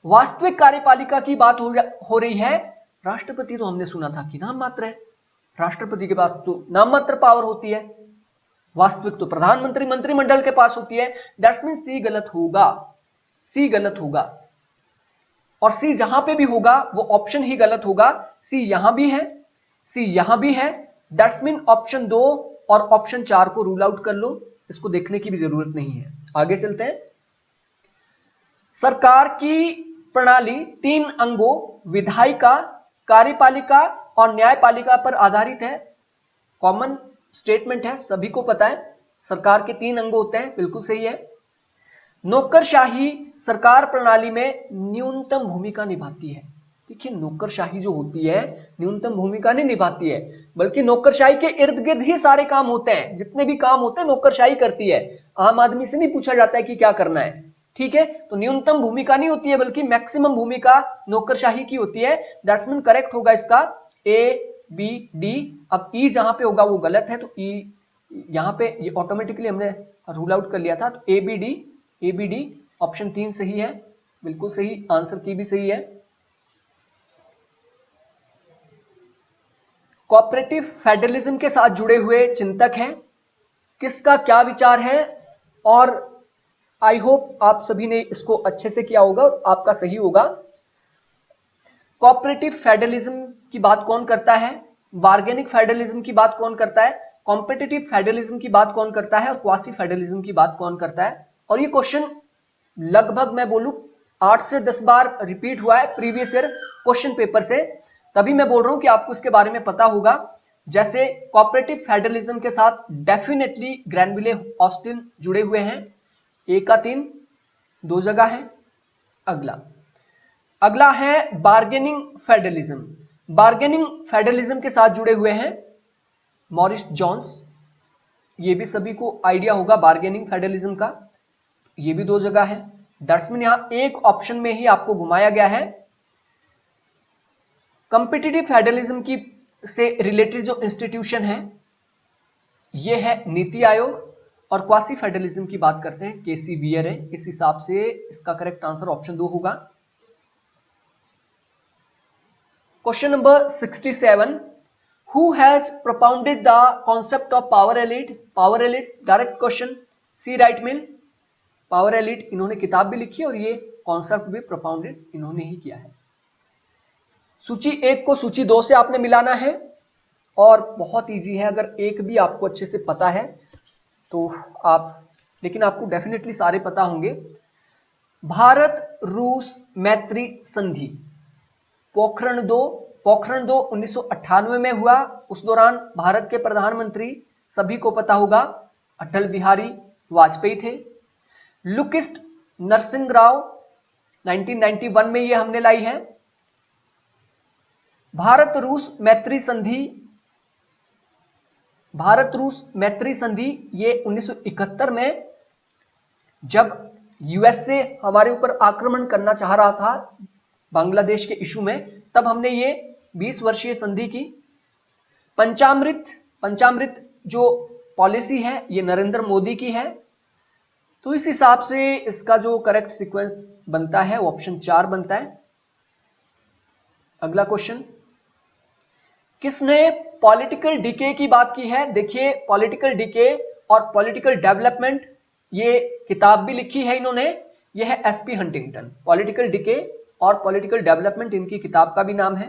वास्तविक कार्यपालिका की बात हो रही है। राष्ट्रपति तो हमने सुना था कि नाम मात्र है, राष्ट्रपति के पास तो नाम मात्र पावर होती है, वास्तविक तो प्रधानमंत्री मंत्रिमंडल के पास होती है। दैट्स मीन सी गलत होगा, सी गलत होगा, और सी जहां पे भी होगा वो ऑप्शन ही गलत होगा। सी यहां भी है, सी यहां भी है। दैट्स मीन ऑप्शन 2 और ऑप्शन 4 को रूल आउट कर लो, इसको देखने की भी जरूरत नहीं है। आगे चलते हैं। सरकार की प्रणाली 3 अंगों विधायिका, कार्यपालिका और न्यायपालिका पर आधारित है। कॉमन स्टेटमेंट है, सभी को पता है, सरकार के 3 अंग होते हैं, बिल्कुल सही है। नौकरशाही सरकार प्रणाली में न्यूनतम भूमिका निभाती है। देखिए नौकरशाही जो होती है न्यूनतम भूमिका नहीं निभाती है, बल्कि नौकरशाही के इर्द गिर्द ही सारे काम होते हैं, जितने भी काम होते हैं नौकरशाही करती है। आम आदमी से नहीं पूछा जाता है कि क्या करना है, ठीक है। तो न्यूनतम भूमिका नहीं होती है, बल्कि मैक्सिमम भूमिका नौकरशाही की होती है। दैट्स मीन करेक्ट होगा इसका ए बी डी। अब ई जहां पे होगा वो गलत है, तो ई यहां पे ये ऑटोमेटिकली हमने रूल आउट कर लिया था। तो ए बी डी ऑप्शन 3 सही है, बिल्कुल सही, आंसर की भी सही है। कोऑपरेटिव फेडरलिज्म के साथ जुड़े हुए चिंतक हैं, किसका क्या विचार है, और आई होप आप सभी ने इसको अच्छे से किया होगा और आपका सही होगा। कोऑपरेटिव फेडरलिज्म की बात कौन करता है, बार्गेनिक फेडरलिज्म की बात कौन करता है, कॉम्पिटिटिव फेडरलिज्म की बात कौन करता है, और क्वासी फेडरलिज्म की बात कौन करता है। और ये क्वेश्चन लगभग मैं बोलूं 8 से 10 बार रिपीट हुआ है प्रीवियस ईयर क्वेश्चन पेपर से, तभी मैं बोल रहा हूं कि आपको इसके बारे में पता होगा। जैसे कोऑपरेटिव फेडरलिज्म के साथ डेफिनेटली ग्रैनविले ऑस्टिन जुड़े हुए हैं, ए का 3 2 जगह है। अगला है बार्गेनिंग फेडरलिज्म। बार्गेनिंग फेडरलिज्म के साथ जुड़े हुए हैं मॉरिस जोन्स, ये भी सभी को आइडिया होगा बार्गेनिंग फेडरलिज्म का, ये भी 2 जगह है। दैट्स मीन यहां एक ऑप्शन में ही आपको घुमाया गया है। कॉम्पिटिटिव फेडरलिज्म की से रिलेटेड जो इंस्टीट्यूशन है ये है नीति आयोग, और क्वासी फेडरलिज्म की बात करते हैं केसी वियर है। इस हिसाब से इसका करेक्ट आंसर ऑप्शन 2 होगा। Question number 67, who has propounded the concept of power elite. Power elite direct question, C Wright Mill. Power elite इन्होंने किताब भी लिखी और ये कॉन्सेप्ट भी प्रोपाउंडेड इन्होंने ही किया है। सूची 1 को सूची 2 से आपने मिलाना है, और बहुत इजी है, अगर एक भी आपको अच्छे से पता है तो आप, लेकिन आपको डेफिनेटली सारे पता होंगे। भारत रूस मैत्री संधि पोखरण 2 1998 में हुआ। उस दौरान भारत के प्रधानमंत्री सभी को पता होगा अटल बिहारी वाजपेयी थे। लुकिस्ट नरसिंह राव 1991 में ये हमने लाई है। भारत रूस मैत्री संधि ये 1971 में जब यूएसए हमारे ऊपर आक्रमण करना चाह रहा था बांग्लादेश के इशू में, तब हमने ये 20 वर्षीय संधि की। पंचामृत जो पॉलिसी है ये नरेंद्र मोदी की है। तो इस हिसाब से इसका जो करेक्ट सीक्वेंस बनता है वो ऑप्शन 4 बनता है। अगला क्वेश्चन, किसने पॉलिटिकल डीके की बात की है? देखिए, पॉलिटिकल डीके और पॉलिटिकल डेवलपमेंट ये किताब भी लिखी है इन्होंने। यह है एसपी हंटिंगटन। पॉलिटिकल डीके और पॉलिटिकल डेवलपमेंट इनकी किताब का भी नाम है।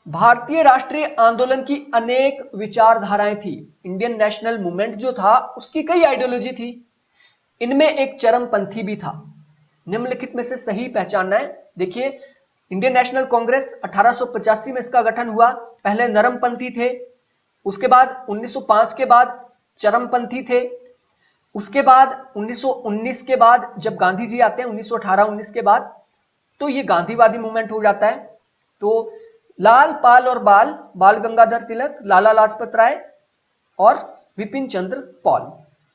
भारतीय राष्ट्रीय आंदोलन की अनेक विचारधाराएं थी। इंडियन नेशनल मूवमेंट जो था उसकी कई आइडियोलॉजी थी, इनमें एक चरमपंथी भी था। निम्नलिखित में से सही पहचानना है। देखिए, इंडियन नेशनल कांग्रेस 1885 में इसका गठन हुआ। पहले नरमपंथी थे, उसके बाद 1905 के बाद चरमपंथी थे, उसके बाद 1919 के बाद जब गांधी जी आते हैं 1918-19 के बाद, तो ये गांधीवादी मूवमेंट हो जाता है। तो लाल पाल और बाल गंगाधर तिलक, लाला लाजपत राय और विपिन चंद्र पॉल,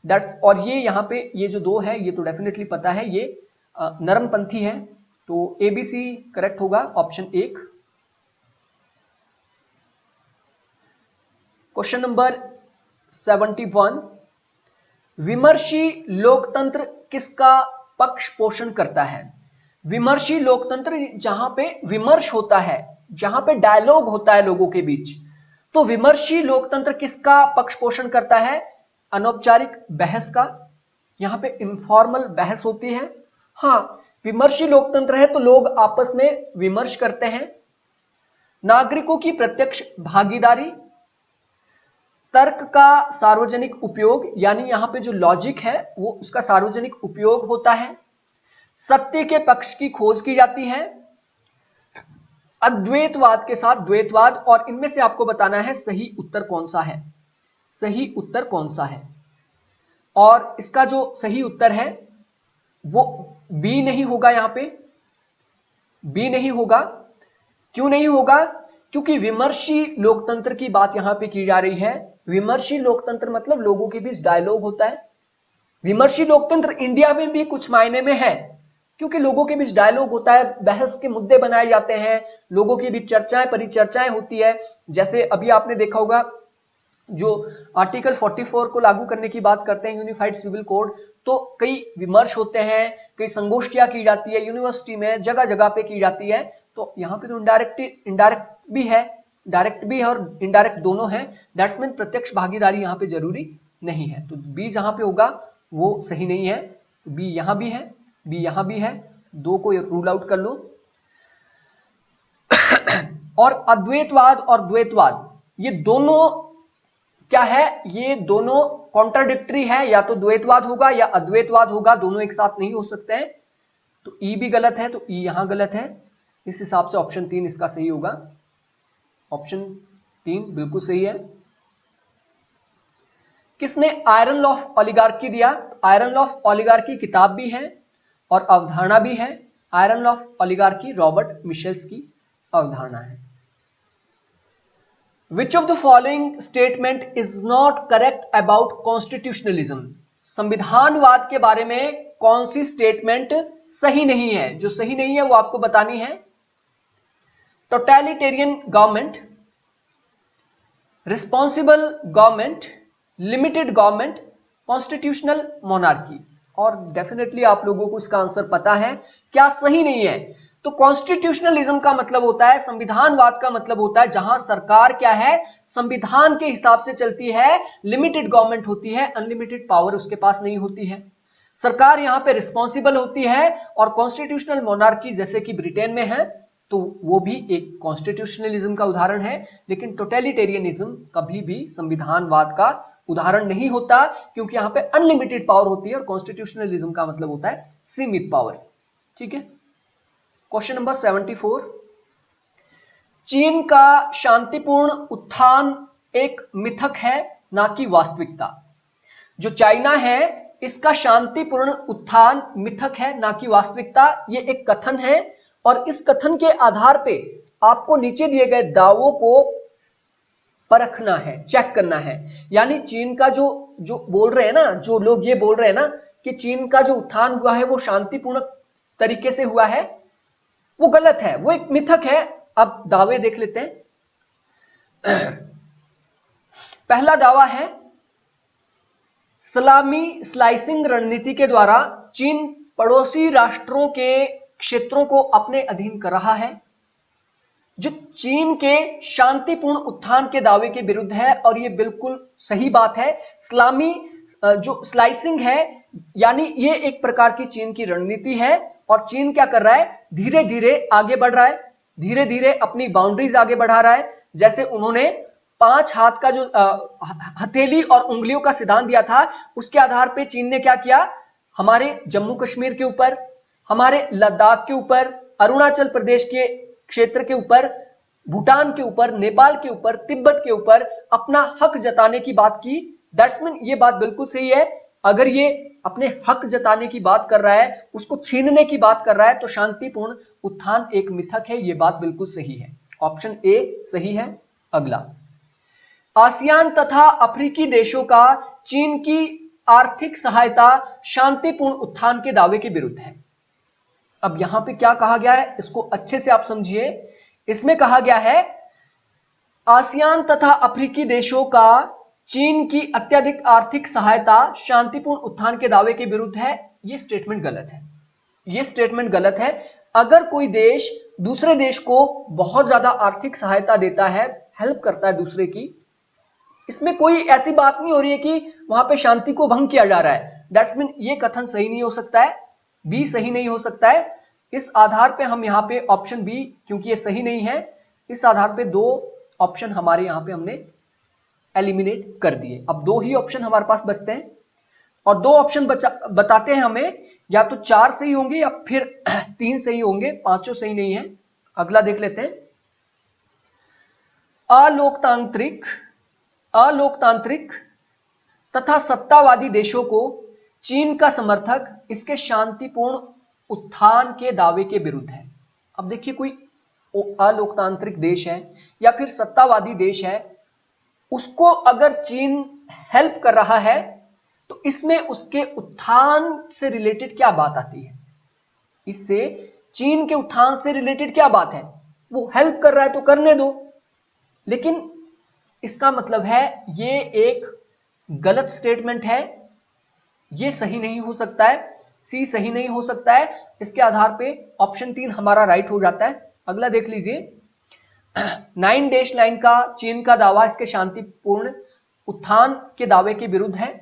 दैट। और ये यहाँ पे ये जो दो है ये तो डेफिनेटली पता है, ये नरमपंथी है। तो एबीसी करेक्ट होगा, ऑप्शन 1। क्वेश्चन नंबर 71, विमर्शी लोकतंत्र किसका पक्ष पोषण करता है? विमर्शी लोकतंत्र जहां पे विमर्श होता है, जहां पे डायलॉग होता है लोगों के बीच, तो विमर्शी लोकतंत्र किसका पक्ष पोषण करता है? अनौपचारिक बहस का। यहां पे इनफॉर्मल बहस होती है। हाँ, विमर्शी लोकतंत्र है तो लोग आपस में विमर्श करते हैं। नागरिकों की प्रत्यक्ष भागीदारी, तर्क का सार्वजनिक उपयोग, यानी यहां पे जो लॉजिक है वो उसका सार्वजनिक उपयोग होता है। सत्य के पक्ष की खोज की जाती है। अद्वैतवाद के साथ द्वैतवाद, और इनमें से आपको बताना है सही उत्तर कौन सा है। सही उत्तर कौन सा है? और इसका जो सही उत्तर है वो बी नहीं होगा। यहां पे बी नहीं होगा। क्यों नहीं होगा? क्योंकि विमर्शी लोकतंत्र की बात यहां पे की जा रही है। विमर्शी लोकतंत्र मतलब लोगों के बीच डायलॉग होता है। विमर्शी लोकतंत्र इंडिया में भी कुछ मायने में है, क्योंकि लोगों के बीच डायलॉग होता है, बहस के मुद्दे बनाए जाते हैं, लोगों के बीच चर्चाएं परिचर्चाएं होती है। जैसे अभी आपने देखा होगा जो आर्टिकल 44 को लागू करने की बात करते हैं, यूनिफाइड सिविल कोड, तो कई विमर्श होते हैं, कई संगोष्ठियां की जाती है यूनिवर्सिटी में, जगह जगह पे की जाती है। तो यहाँ पे तो इनडायरेक्ट भी है, डायरेक्ट भी है और इनडायरेक्ट दोनों है। दैट्स मीन प्रत्यक्ष भागीदारी यहाँ पे जरूरी नहीं है। तो बी जहां पे होगा वो सही नहीं है। तो बी यहां भी है, बी यहां भी है, दो को रूल आउट कर लो। और अद्वैतवाद और द्वैतवाद ये दोनों क्या है? ये दोनों कॉन्ट्राडिक्टरी है, या तो द्वैतवाद होगा या अद्वैतवाद होगा, दोनों एक साथ नहीं हो सकते हैं। तो ई भी गलत है, तो ई यहां गलत है। इस हिसाब से ऑप्शन 3 इसका सही होगा। ऑप्शन 3 बिल्कुल सही है। किसने आयरन लॉ ऑफ ओलिगार्की दिया? आयरन लॉ ऑफ ओलिगार्की किताब भी है और अवधारणा भी है। Iron law of oligarchy Robert Michels की अवधारणा है। Which of the following statement is not correct about constitutionalism? संविधानवाद के बारे में कौन सी स्टेटमेंट सही नहीं है? जो सही नहीं है वो आपको बतानी है। Totalitarian government, responsible government, limited government, constitutional monarchy. और डेफिनेटली आप लोगों को इसका आंसर पता है, क्या सही नहीं है। तो कॉन्स्टिट्यूशनलिज्म का मतलब होता है, संविधानवाद का मतलब होता है जहां सरकार क्या है, संविधान के हिसाब से चलती है, लिमिटेड गवर्नमेंट होती है, अनलिमिटेड पावर उसके पास नहीं होती है। सरकार यहां पे रिस्पॉन्सिबल होती है। और कॉन्स्टिट्यूशनल मोनार्की जैसे कि ब्रिटेन में है, तो वो भी एक कॉन्स्टिट्यूशनलिज्म का उदाहरण है। लेकिन टोटलिटेरियनिज्म कभी भी संविधानवाद का उदाहरण नहीं होता, क्योंकि यहां पे अनलिमिटेड पावर होती है और कॉन्स्टिट्यूशनलिज्म का मतलब होता है सीमित पावर। ठीक है, क्वेश्चन नंबर 74, चीन का शांतिपूर्ण उत्थान एक मिथक है ना कि वास्तविकता। जो चाइना है इसका शांतिपूर्ण उत्थान मिथक है ना कि वास्तविकता, ये एक कथन है और इस कथन के आधार पे आपको नीचे दिए गए दावों को परखना है, चेक करना है। यानी चीन का जो बोल रहे हैं ना, जो लोग ये बोल रहे हैं ना कि चीन का जो उत्थान हुआ है वो शांतिपूर्ण तरीके से हुआ है, वो गलत है, वो एक मिथक है। अब दावे देख लेते हैं। पहला दावा है, सलामी स्लाइसिंग रणनीति के द्वारा चीन पड़ोसी राष्ट्रों के क्षेत्रों को अपने अधीन कर रहा है, जो चीन के शांतिपूर्ण उत्थान के दावे के विरुद्ध है और यह बिल्कुल सही बात है। सलामी जो स्लाइसिंग है यानी ये एक प्रकार की चीन की रणनीति है और चीन क्या कर रहा है, धीरे धीरे आगे बढ़ रहा है, धीरे धीरे अपनी बाउंड्रीज आगे बढ़ा रहा है। जैसे उन्होंने 5 हाथ का जो हथेली और उंगलियों का सिद्धांत दिया था, उसके आधार पे चीन ने क्या किया, हमारे जम्मू कश्मीर के ऊपर, हमारे लद्दाख के ऊपर, अरुणाचल प्रदेश के क्षेत्र के ऊपर, भूटान के ऊपर, नेपाल के ऊपर, तिब्बत के ऊपर अपना हक जताने की बात की। दैट्स मीन ये बात बिल्कुल सही है। अगर ये अपने हक जताने की बात कर रहा है, उसको छीनने की बात कर रहा है, तो शांतिपूर्ण उत्थान एक मिथक है, ये बात बिल्कुल सही है। ऑप्शन ए सही है। अगला, आसियान तथा अफ्रीकी देशों का चीन की आर्थिक सहायता शांतिपूर्ण उत्थान के दावे के विरुद्ध है। अब यहां पे क्या कहा गया है, इसको अच्छे से आप समझिए। इसमें कहा गया है आसियान तथा अफ्रीकी देशों का चीन की अत्यधिक आर्थिक सहायता शांतिपूर्ण उत्थान के दावे के विरुद्ध है। यह स्टेटमेंट गलत है, यह स्टेटमेंट गलत है। अगर कोई देश दूसरे देश को बहुत ज्यादा आर्थिक सहायता देता है, हेल्प करता है दूसरे की, इसमें कोई ऐसी बात नहीं हो रही है कि वहां पे शांति को भंग किया जा रहा है। दैट्स मीन ये कथन सही नहीं हो सकता है, बी सही नहीं हो सकता है। इस आधार पे हम यहाँ पे ऑप्शन बी, क्योंकि ये सही नहीं है, इस आधार पे 2 ऑप्शन हमारे यहाँ पे हमने एलिमिनेट कर दिए। अब 2 ही ऑप्शन हमारे पास बचते हैं और 2 ऑप्शन बताते हैं हमें, या तो 4 सही होंगे या फिर 3 सही होंगे, 5 सही नहीं है। अगला देख लेते हैं, अलोकतांत्रिक तथा सत्तावादी देशों को चीन का समर्थक इसके शांतिपूर्ण उत्थान के दावे के विरुद्ध है। अब देखिए, कोई अलोकतांत्रिक देश है या फिर सत्तावादी देश है, उसको अगर चीन हेल्प कर रहा है तो इसमें उसके उत्थान से रिलेटेड क्या बात आती है, इससे चीन के उत्थान से रिलेटेड क्या बात है। वो हेल्प कर रहा है तो करने दो, लेकिन इसका मतलब है ये एक गलत स्टेटमेंट है, ये सही नहीं हो सकता है, सी सही नहीं हो सकता है। इसके आधार पे ऑप्शन 3 हमारा राइट हो जाता है। अगला देख लीजिए, 9 डैश लाइन का चीन का दावा इसके शांतिपूर्ण उत्थान के दावे के विरुद्ध है।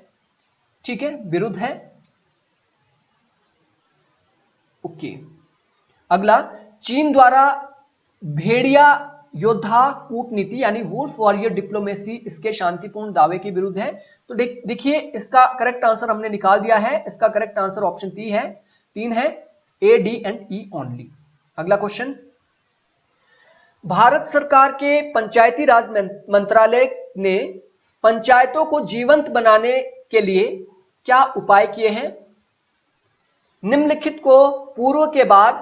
ठीक है, विरुद्ध है। ओके, अगला, चीन द्वारा भेड़िया योद्धा कूटनीति यानी वुल्फ वॉरियर डिप्लोमेसी इसके शांतिपूर्ण दावे के विरुद्ध है। तो देखिए, इसका करेक्ट आंसर हमने निकाल दिया है। इसका करेक्ट आंसर ऑप्शन 3 है, ए, डी एंड ई ओनली। अगला क्वेश्चन, भारत सरकार के पंचायती राज मंत्रालय ने पंचायतों को जीवंत बनाने के लिए क्या उपाय किए हैं। निम्नलिखित को पूर्व के बाद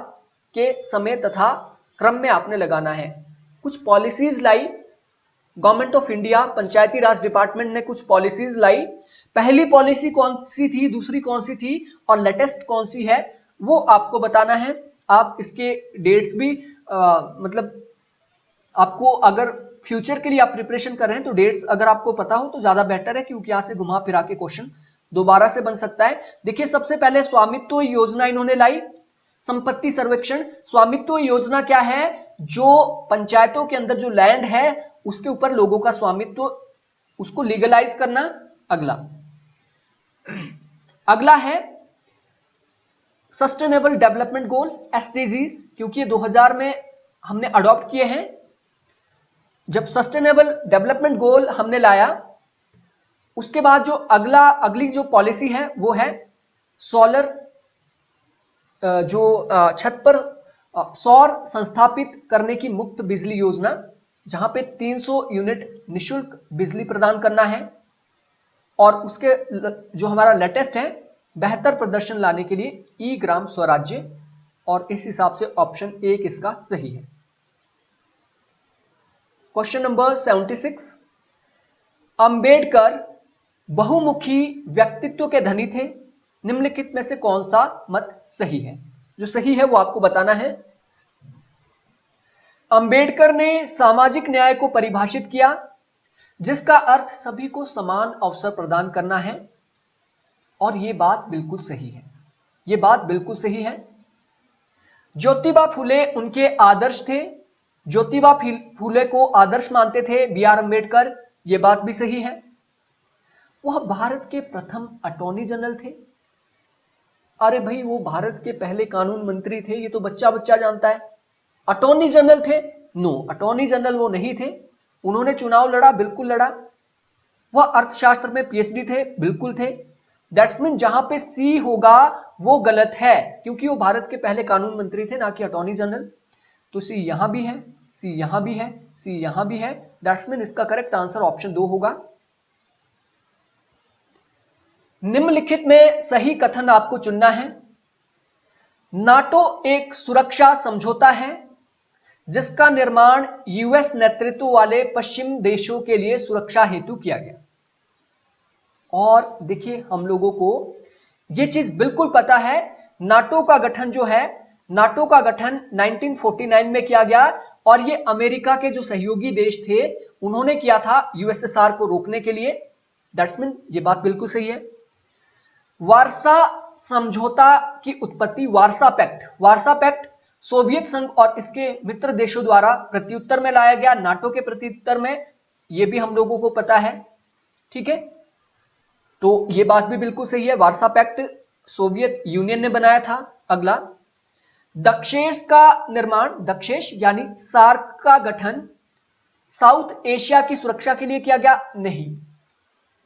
के समय तथा क्रम में आपने लगाना है। कुछ policies lie government of India, Panchayati Raj department ने कुछ पॉलिसीज लाई। पहली पॉलिसी कौन सी थी, दूसरी कौन सी थी और लेटेस्ट कौन सी है, वो आपको बताना है। आप इसके डेट्स भी मतलब आपको अगर फ्यूचर के लिए आप प्रिपरेशन कर रहे हैं तो डेट्स अगर आपको पता हो तो ज्यादा बेटर है, क्योंकि यहां से घुमा फिरा के क्वेश्चन दोबारा से बन सकता है। देखिए, सबसे पहले स्वामित्व योजना इन्होंने लाई, संपत्ति सर्वेक्षण। स्वामित्व योजना क्या है, जो पंचायतों के अंदर जो लैंड है उसके ऊपर लोगों का स्वामित्व, उसको लीगलाइज करना। अगला है सस्टेनेबल डेवलपमेंट गोल, एसडीजीज, क्योंकि ये 2000 में हमने अडॉप्ट किए हैं। जब सस्टेनेबल डेवलपमेंट गोल हमने लाया उसके बाद जो अगली जो पॉलिसी है वो है सोलर, जो छत पर सौर संस्थापित करने की मुफ्त बिजली योजना, जहां पे 300 यूनिट निशुल्क बिजली प्रदान करना है। और उसके जो हमारा लेटेस्ट है, बेहतर प्रदर्शन लाने के लिए ई ग्राम स्वराज्य, और इस हिसाब से ऑप्शन 1 इसका सही है। क्वेश्चन नंबर 76, अंबेडकर बहुमुखी व्यक्तित्व के धनी थे, निम्नलिखित में से कौन सा मत सही है? जो सही है वो आपको बताना है। अंबेडकर ने सामाजिक न्याय को परिभाषित किया, जिसका अर्थ सभी को समान अवसर प्रदान करना है, और यह बात बिल्कुल सही है, यह बात बिल्कुल सही है। ज्योतिबा फुले उनके आदर्श थे, ज्योतिबा फुले को आदर्श मानते थे बी आर अंबेडकर, यह बात भी सही है। वह भारत के प्रथम अटॉर्नी जनरल थे। अरे भाई, वो भारत के पहले कानून मंत्री थे, ये तो बच्चा बच्चा जानता है। अटॉर्नी जनरल थे? नो, अटॉर्नी जनरल वो नहीं थे। उन्होंने चुनाव लड़ा, बिल्कुल लड़ा। वह अर्थशास्त्र में पीएचडी थे, बिल्कुल थे। दैट्स मीन जहां पे सी होगा वो गलत है, क्योंकि वो भारत के पहले कानून मंत्री थे, ना कि अटॉर्नी जनरल। तो सी यहां भी है, सी यहां भी है, सी यहां भी है। दैट्स मीन इसका करेक्ट आंसर ऑप्शन 2 होगा। निम्नलिखित में सही कथन आपको चुनना है। नाटो एक सुरक्षा समझौता है जिसका निर्माण यूएस नेतृत्व वाले पश्चिम देशों के लिए सुरक्षा हेतु किया गया। और देखिए, हम लोगों को यह चीज बिल्कुल पता है, नाटो का गठन जो है, नाटो का गठन 1949 में किया गया, और ये अमेरिका के जो सहयोगी देश थे उन्होंने किया था यूएसएसआर को रोकने के लिए। दैट्स मीन ये बात बिल्कुल सही है। वार्सा समझौता की उत्पत्ति, वार्सा पैक्ट सोवियत संघ और इसके मित्र देशों द्वारा प्रत्युत्तर में लाया गया, नाटो के प्रत्युत्तर में, यह भी हम लोगों को पता है। ठीक है, तो यह बात भी बिल्कुल सही है, वार्सा पैक्ट सोवियत यूनियन ने बनाया था। अगला, दक्षेश का निर्माण, दक्षेश यानी सार्क का गठन साउथ एशिया की सुरक्षा के लिए किया गया? नहीं,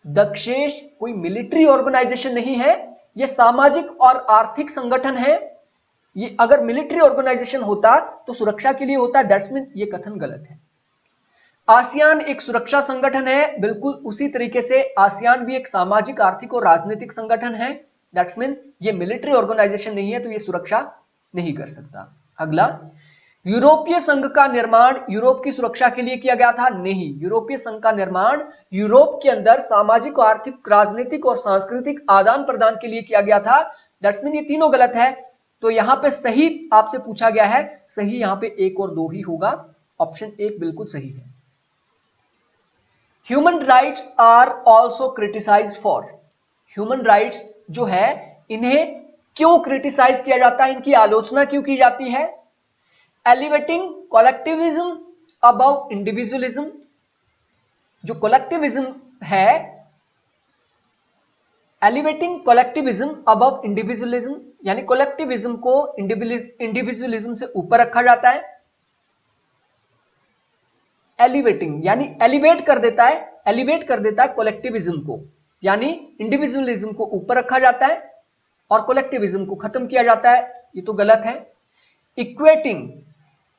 दक्षेश कोई मिलिट्री ऑर्गेनाइजेशन नहीं है, यह सामाजिक और आर्थिक संगठन है। ये अगर मिलिट्री ऑर्गेनाइजेशन होता तो सुरक्षा के लिए होता। दैट्स मीन ये कथन गलत है। आसियान एक सुरक्षा संगठन है, बिल्कुल उसी तरीके से आसियान भी एक सामाजिक, आर्थिक और राजनीतिक संगठन है। दैट्स मीन ये मिलिट्री ऑर्गेनाइजेशन नहीं है, तो ये सुरक्षा नहीं कर सकता। अगला, यूरोपीय संघ का निर्माण यूरोप की सुरक्षा के लिए किया गया था? नहीं, यूरोपीय संघ का निर्माण यूरोप के अंदर सामाजिक, आर्थिक, राजनीतिक और सांस्कृतिक आदान प्रदान के लिए किया गया था। दैट्स मीन ये तीनों गलत है। तो यहां पे सही आपसे पूछा गया है, सही यहां पे 1 और 2 ही होगा। ऑप्शन 1 बिल्कुल सही है। Human rights are also criticised for, human rights जो है इन्हें क्यों क्रिटिसाइज किया जाता है, इनकी आलोचना क्यों की जाती है? एलिवेटिंग कलेक्टिविज्म अबव इंडिविजुअलिज्म, जो कलेक्टिविज्म है, एलिवेटिंग कलेक्टिविज्म अबव इंडिविजुअलिज्म, यानी कलेक्टिविज्म को इंडिविजुअलिज्म से ऊपर रखा जाता है। एलिवेटिंग यानी एलिवेट कर देता है कलेक्टिविज्म को, यानी इंडिविजुअलिज्म को ऊपर रखा जाता है और कलेक्टिविज्म को खत्म किया जाता है, ये तो गलत है। इक्वेटिंग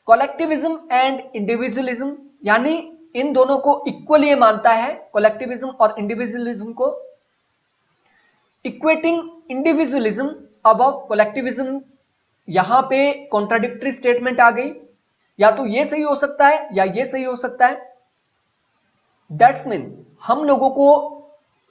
कलेक्टिविज्म एंड इंडिविजुअलिज्म, यानी इन दोनों को इक्वली मानता है, कलेक्टिविज्म और इंडिविजुअलिज्म को। इक्वेटिंग इंडिविजुअलिज्म अबव कलेक्टिविज्म, यहां पे कॉन्ट्राडिक्टरी स्टेटमेंट आ गई, या तो ये सही हो सकता है या ये सही हो सकता है। दैट्स मीन हम लोगों को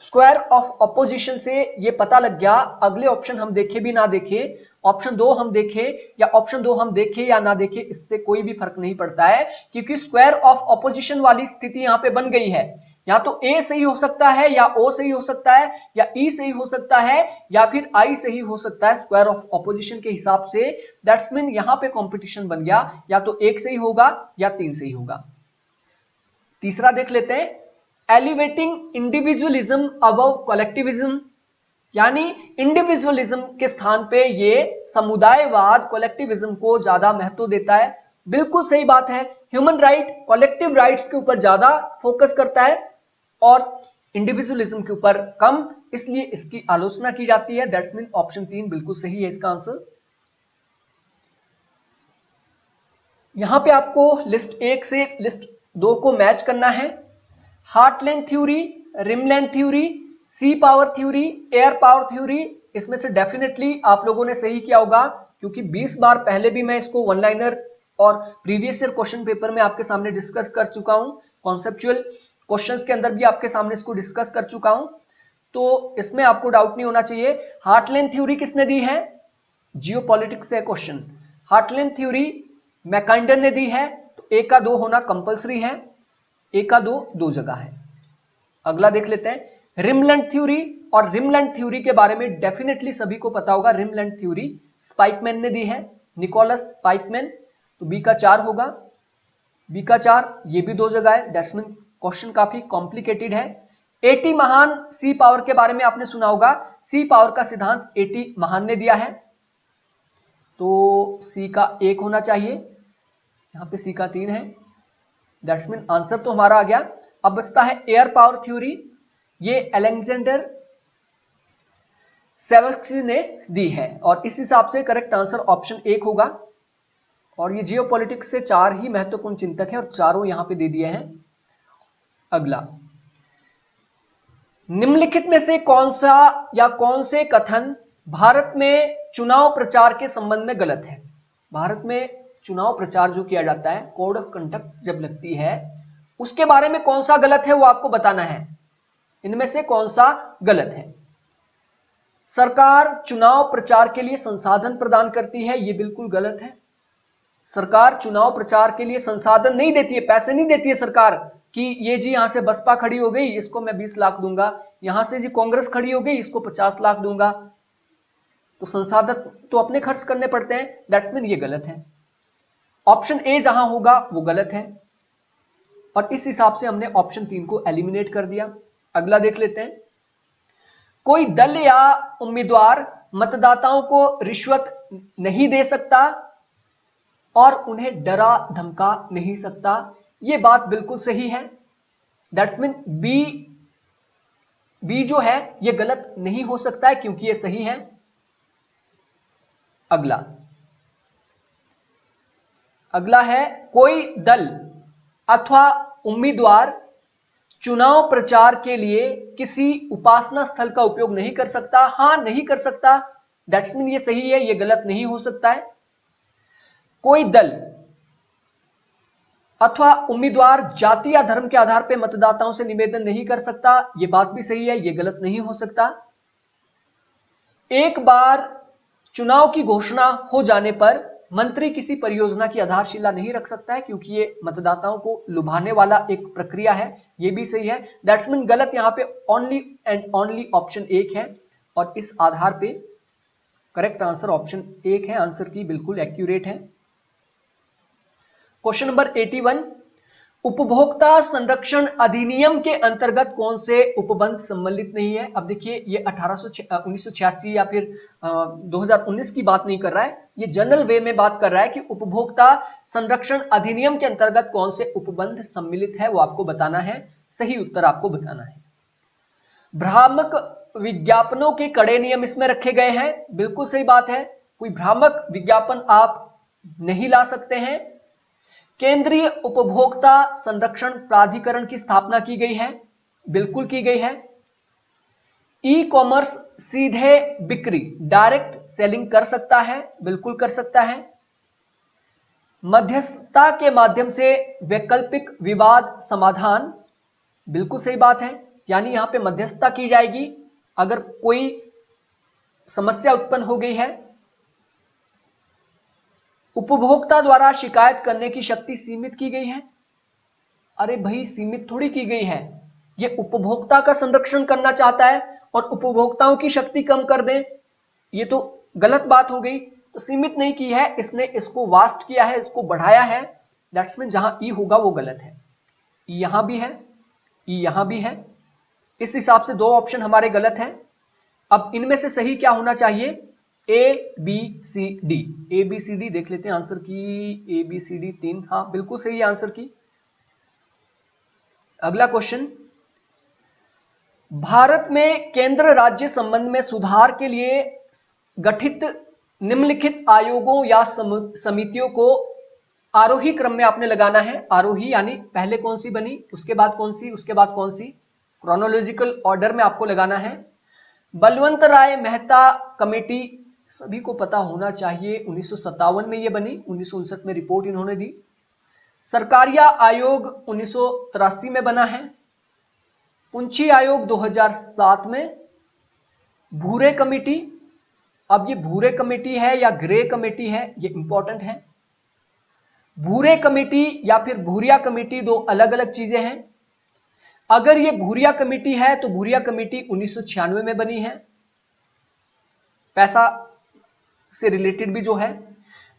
स्क्वायर ऑफ ऑपोजिशन से ये पता लग गया, अगले ऑप्शन हम देखे भी ना देखे, ऑप्शन 2 हम देखे या ऑप्शन 2 हम देखे या ना देखे, इससे कोई भी फर्क नहीं पड़ता है, क्योंकि स्क्वायर ऑफ ऑपोजिशन वाली स्थिति यहां पे बन गई है। या तो ए सही हो सकता है, या ओ सही हो सकता है, या ई सही हो सकता है, या फिर आई सही हो सकता है स्क्वायर ऑफ ऑपोजिशन के हिसाब से। दैट्स मीन यहां पे कंपटीशन बन गया, या तो 1 सही होगा या 3 सही होगा। तीसरा देख लेते हैं, एलिवेटिंग इंडिविजुअलिज्म अबव कलेक्टिविज्म, यानी इंडिविजुअलिज्म के स्थान पे ये समुदायवाद कलेक्टिविज्म को ज्यादा महत्व देता है। बिल्कुल सही बात है, ह्यूमन राइट कलेक्टिव राइट्स के ऊपर ज्यादा फोकस करता है और इंडिविजुअलिज्म के ऊपर कम, इसलिए इसकी आलोचना की जाती है। दैट्स मीन ऑप्शन 3 बिल्कुल सही है इसका आंसर। यहां पे आपको लिस्ट 1 से लिस्ट 2 को मैच करना है। Heartland theory, rimland theory, sea power theory, air power theory, इसमें से डेफिनेटली आप लोगों ने सही किया होगा, क्योंकि 20 बार पहले भी मैं इसको वन लाइनर और प्रीवियस ईयर क्वेश्चन पेपर में आपके सामने डिस्कस कर चुका हूं, कॉन्सेप्चुअल क्वेश्चंस के अंदर भी आपके सामने इसको डिस्कस कर चुका हूं, तो इसमें आपको डाउट नहीं होना चाहिए। हार्टलैंड थ्योरी किसने दी है? जियोपॉलिटिक्स से क्वेश्चन। हार्टलैंड थ्योरी मैकाइंडर ने दी है, तो ए का 2 होना कंपलसरी है, ए का 2 जगह है। अगला देख लेते हैं रिमलैंड थ्योरी, और रिमलैंड थ्योरी के बारे में डेफिनेटली सभी को पता होगा। रिमलैंड थ्योरी स्पाइकमैन ने दी है, निकोलस स्पाइकमैन, तो बी का 4 होगा। बी का 4, ये भी 2 जगह है। दैट्स मीन क्वेश्चन काफी कॉम्प्लिकेटेड है। एटी महान सी पावर के बारे में आपने सुना होगा, सी पावर का सिद्धांत एटी महान ने दिया है, तो सी का 1 होना चाहिए, यहां पे सी का 3 है। दैट्स मीन आंसर तो हमारा आ गया। अब बचता है एयर पावर थ्योरी, ये अलेक्जेंडर सेवर्स्की ने दी है, और इस हिसाब से करेक्ट आंसर ऑप्शन 1 होगा। और ये जियोपॉलिटिक्स से 4 ही महत्वपूर्ण चिंतक हैं और चारों यहां पे दे दिए हैं। अगला, निम्नलिखित में से कौन सा या कौन से कथन भारत में चुनाव प्रचार के संबंध में गलत है? भारत में चुनाव प्रचार जो किया जाता है, कोड ऑफ कंडक्ट जब लगती है, उसके बारे में कौन सा गलत है वो आपको बताना है। इनमें से कौन सा गलत है? सरकार चुनाव प्रचार के लिए संसाधन प्रदान करती है, यह बिल्कुल गलत है। सरकार चुनाव प्रचार के लिए संसाधन नहीं देती है, पैसे नहीं देती है सरकार कि ये जी यहां से बसपा खड़ी हो गई, इसको मैं 20 लाख दूंगा, यहां से जी कांग्रेस खड़ी हो गई, इसको 50 लाख दूंगा। तो संसाधन तो अपने खर्च करने पड़ते हैं। दैट्स मीन ये गलत है। ऑप्शन ए जहां होगा वो गलत है, और इस हिसाब से हमने ऑप्शन 3 को एलिमिनेट कर दिया। अगला देख लेते हैं, कोई दल या उम्मीदवार मतदाताओं को रिश्वत नहीं दे सकता और उन्हें डरा धमका नहीं सकता, यह बात बिल्कुल सही है। दैट्स मीन बी जो है यह गलत नहीं हो सकता है, क्योंकि यह सही है। अगला है, कोई दल अथवा उम्मीदवार चुनाव प्रचार के लिए किसी उपासना स्थल का उपयोग नहीं कर सकता। हां, नहीं कर सकता, दैट्स मीन ये सही है, ये गलत नहीं हो सकता है। कोई दल अथवा उम्मीदवार जाति या धर्म के आधार पर मतदाताओं से निवेदन नहीं कर सकता, यह बात भी सही है, यह गलत नहीं हो सकता। एक बार चुनाव की घोषणा हो जाने पर मंत्री किसी परियोजना की आधारशिला नहीं रख सकता है, क्योंकि ये मतदाताओं को लुभाने वाला एक प्रक्रिया है, ये भी सही है। दैट्स मीन गलत यहां पे ओनली एंड ओनली ऑप्शन 1 है, और इस आधार पे करेक्ट आंसर ऑप्शन 1 है। आंसर की बिल्कुल एक्यूरेट है। क्वेश्चन नंबर 81, उपभोक्ता संरक्षण अधिनियम के अंतर्गत कौन से उपबंध सम्मिलित नहीं है? अब देखिए, ये 1986 या फिर 2019 की बात नहीं कर रहा है, ये जनरल वे में बात कर रहा है कि उपभोक्ता संरक्षण अधिनियम के अंतर्गत कौन से उपबंध सम्मिलित है, वो आपको बताना है। सही उत्तर आपको बताना है। भ्रामक विज्ञापनों के कड़े नियम इसमें रखे गए हैं, बिल्कुल सही बात है, कोई भ्रामक विज्ञापन आप नहीं ला सकते हैं। केंद्रीय उपभोक्ता संरक्षण प्राधिकरण की स्थापना की गई है, बिल्कुल की गई है। ई कॉमर्स सीधे बिक्री डायरेक्ट सेलिंग कर सकता है, बिल्कुल कर सकता है। मध्यस्थता के माध्यम से वैकल्पिक विवाद समाधान, बिल्कुल सही बात है, यानी यहां पे मध्यस्थता की जाएगी अगर कोई समस्या उत्पन्न हो गई है। उपभोक्ता द्वारा शिकायत करने की शक्ति सीमित की गई है। अरे भाई, सीमित थोड़ी की गई है, यह उपभोक्ता का संरक्षण करना चाहता है और उपभोक्ताओं की शक्ति कम कर दे, यह तो गलत बात हो गई। तो सीमित नहीं की है इसने, इसको वास्ट किया है, इसको बढ़ाया है। दैट्स मीन जहां ई होगा वो गलत है। ई यहां भी है, ई यहां भी है, इस हिसाब से 2 ऑप्शन हमारे गलत है। अब इनमें से सही क्या होना चाहिए? A B C D. A B C D देख लेते हैं आंसर की। ए बी सी डी 3, हाँ बिल्कुल सही है आंसर की। अगला क्वेश्चन, भारत में केंद्र राज्य संबंध में सुधार के लिए गठित निम्नलिखित आयोगों या समितियों को आरोही क्रम में आपने लगाना है। आरोही यानी पहले कौन सी बनी, उसके बाद कौन सी, उसके बाद कौन सी, क्रोनोलॉजिकल ऑर्डर में आपको लगाना है। बलवंत राय मेहता कमेटी सभी को पता होना चाहिए, 1957 में ये बनी, 1959 में रिपोर्ट इन्होंने दी। सरकारिया आयोग 1983 में बना है। पुंछी आयोग 2007 में। भूरे कमेटी, अब ये भूरे कमेटी है या ग्रे कमेटी है, ये इंपॉर्टेंट है। भूरे कमेटी या फिर भूरिया कमेटी दो अलग अलग चीजें हैं। अगर ये भूरिया कमेटी है तो भूरिया कमेटी 1996 में बनी है, पैसा से रिलेटेड भी जो है।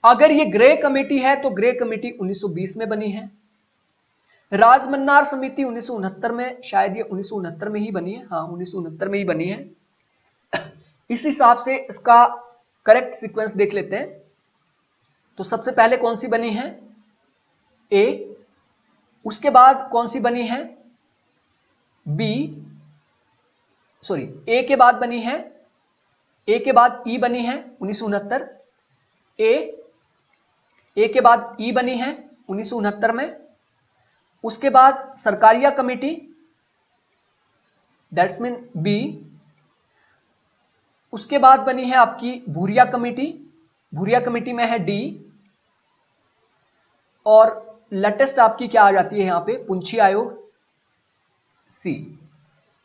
अगर ये ग्रे कमेटी है तो ग्रे कमेटी 1920 में बनी है। राजमन्नार समिति 1969 में, शायद ये 1969 में ही बनी है, हाँ 1969 में ही बनी है। इस हिसाब से इसका करेक्ट सीक्वेंस देख लेते हैं। तो सबसे पहले कौन सी बनी है, ए, उसके बाद कौन सी बनी है, बी, सॉरी ए के बाद बनी है, ए के बाद ई बनी है 1969, ए के बाद ई बनी है 1969 में। उसके बाद Sarkaria committee, that's mean B. उसके बाद बनी है आपकी भूरिया कमेटी, भूरिया कमेटी में है डी। और लेटेस्ट आपकी क्या आ जाती है यहां पे, पुंछी आयोग, सी।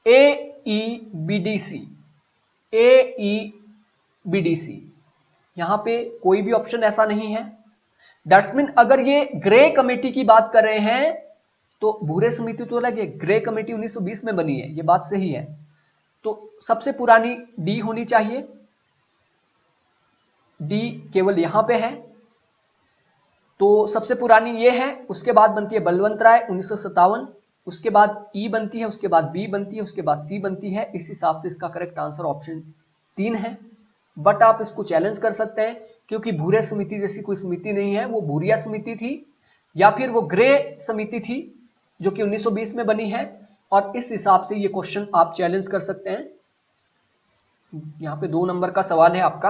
ए ई बी डी सी, ए ई बी डी सी, यहां पे कोई भी ऑप्शन ऐसा नहीं है। दैट्स मीन अगर ये ग्रे कमेटी की बात कर रहे हैं तो भूरे समिति तो अलग है, ग्रे कमेटी 1920 में बनी है, ये बात सही है। तो सबसे पुरानी डी होनी चाहिए, डी केवल यहां पे है, तो सबसे पुरानी ये है। उसके बाद बनती है बलवंत राय 1957, उसके बाद ई बनती है, उसके बाद बी बनती है, उसके बाद सी बनती है। इस हिसाब से इसका करेक्ट आंसर ऑप्शन 3 है। बट आप इसको चैलेंज कर सकते हैं क्योंकि भूरे समिति जैसी कोई समिति नहीं है, वो भूरिया समिति थी या फिर वो ग्रे समिति थी जो कि 1920 में बनी है। और इस हिसाब से ये क्वेश्चन आप चैलेंज कर सकते हैं। यहां पे 2 नंबर का सवाल है आपका,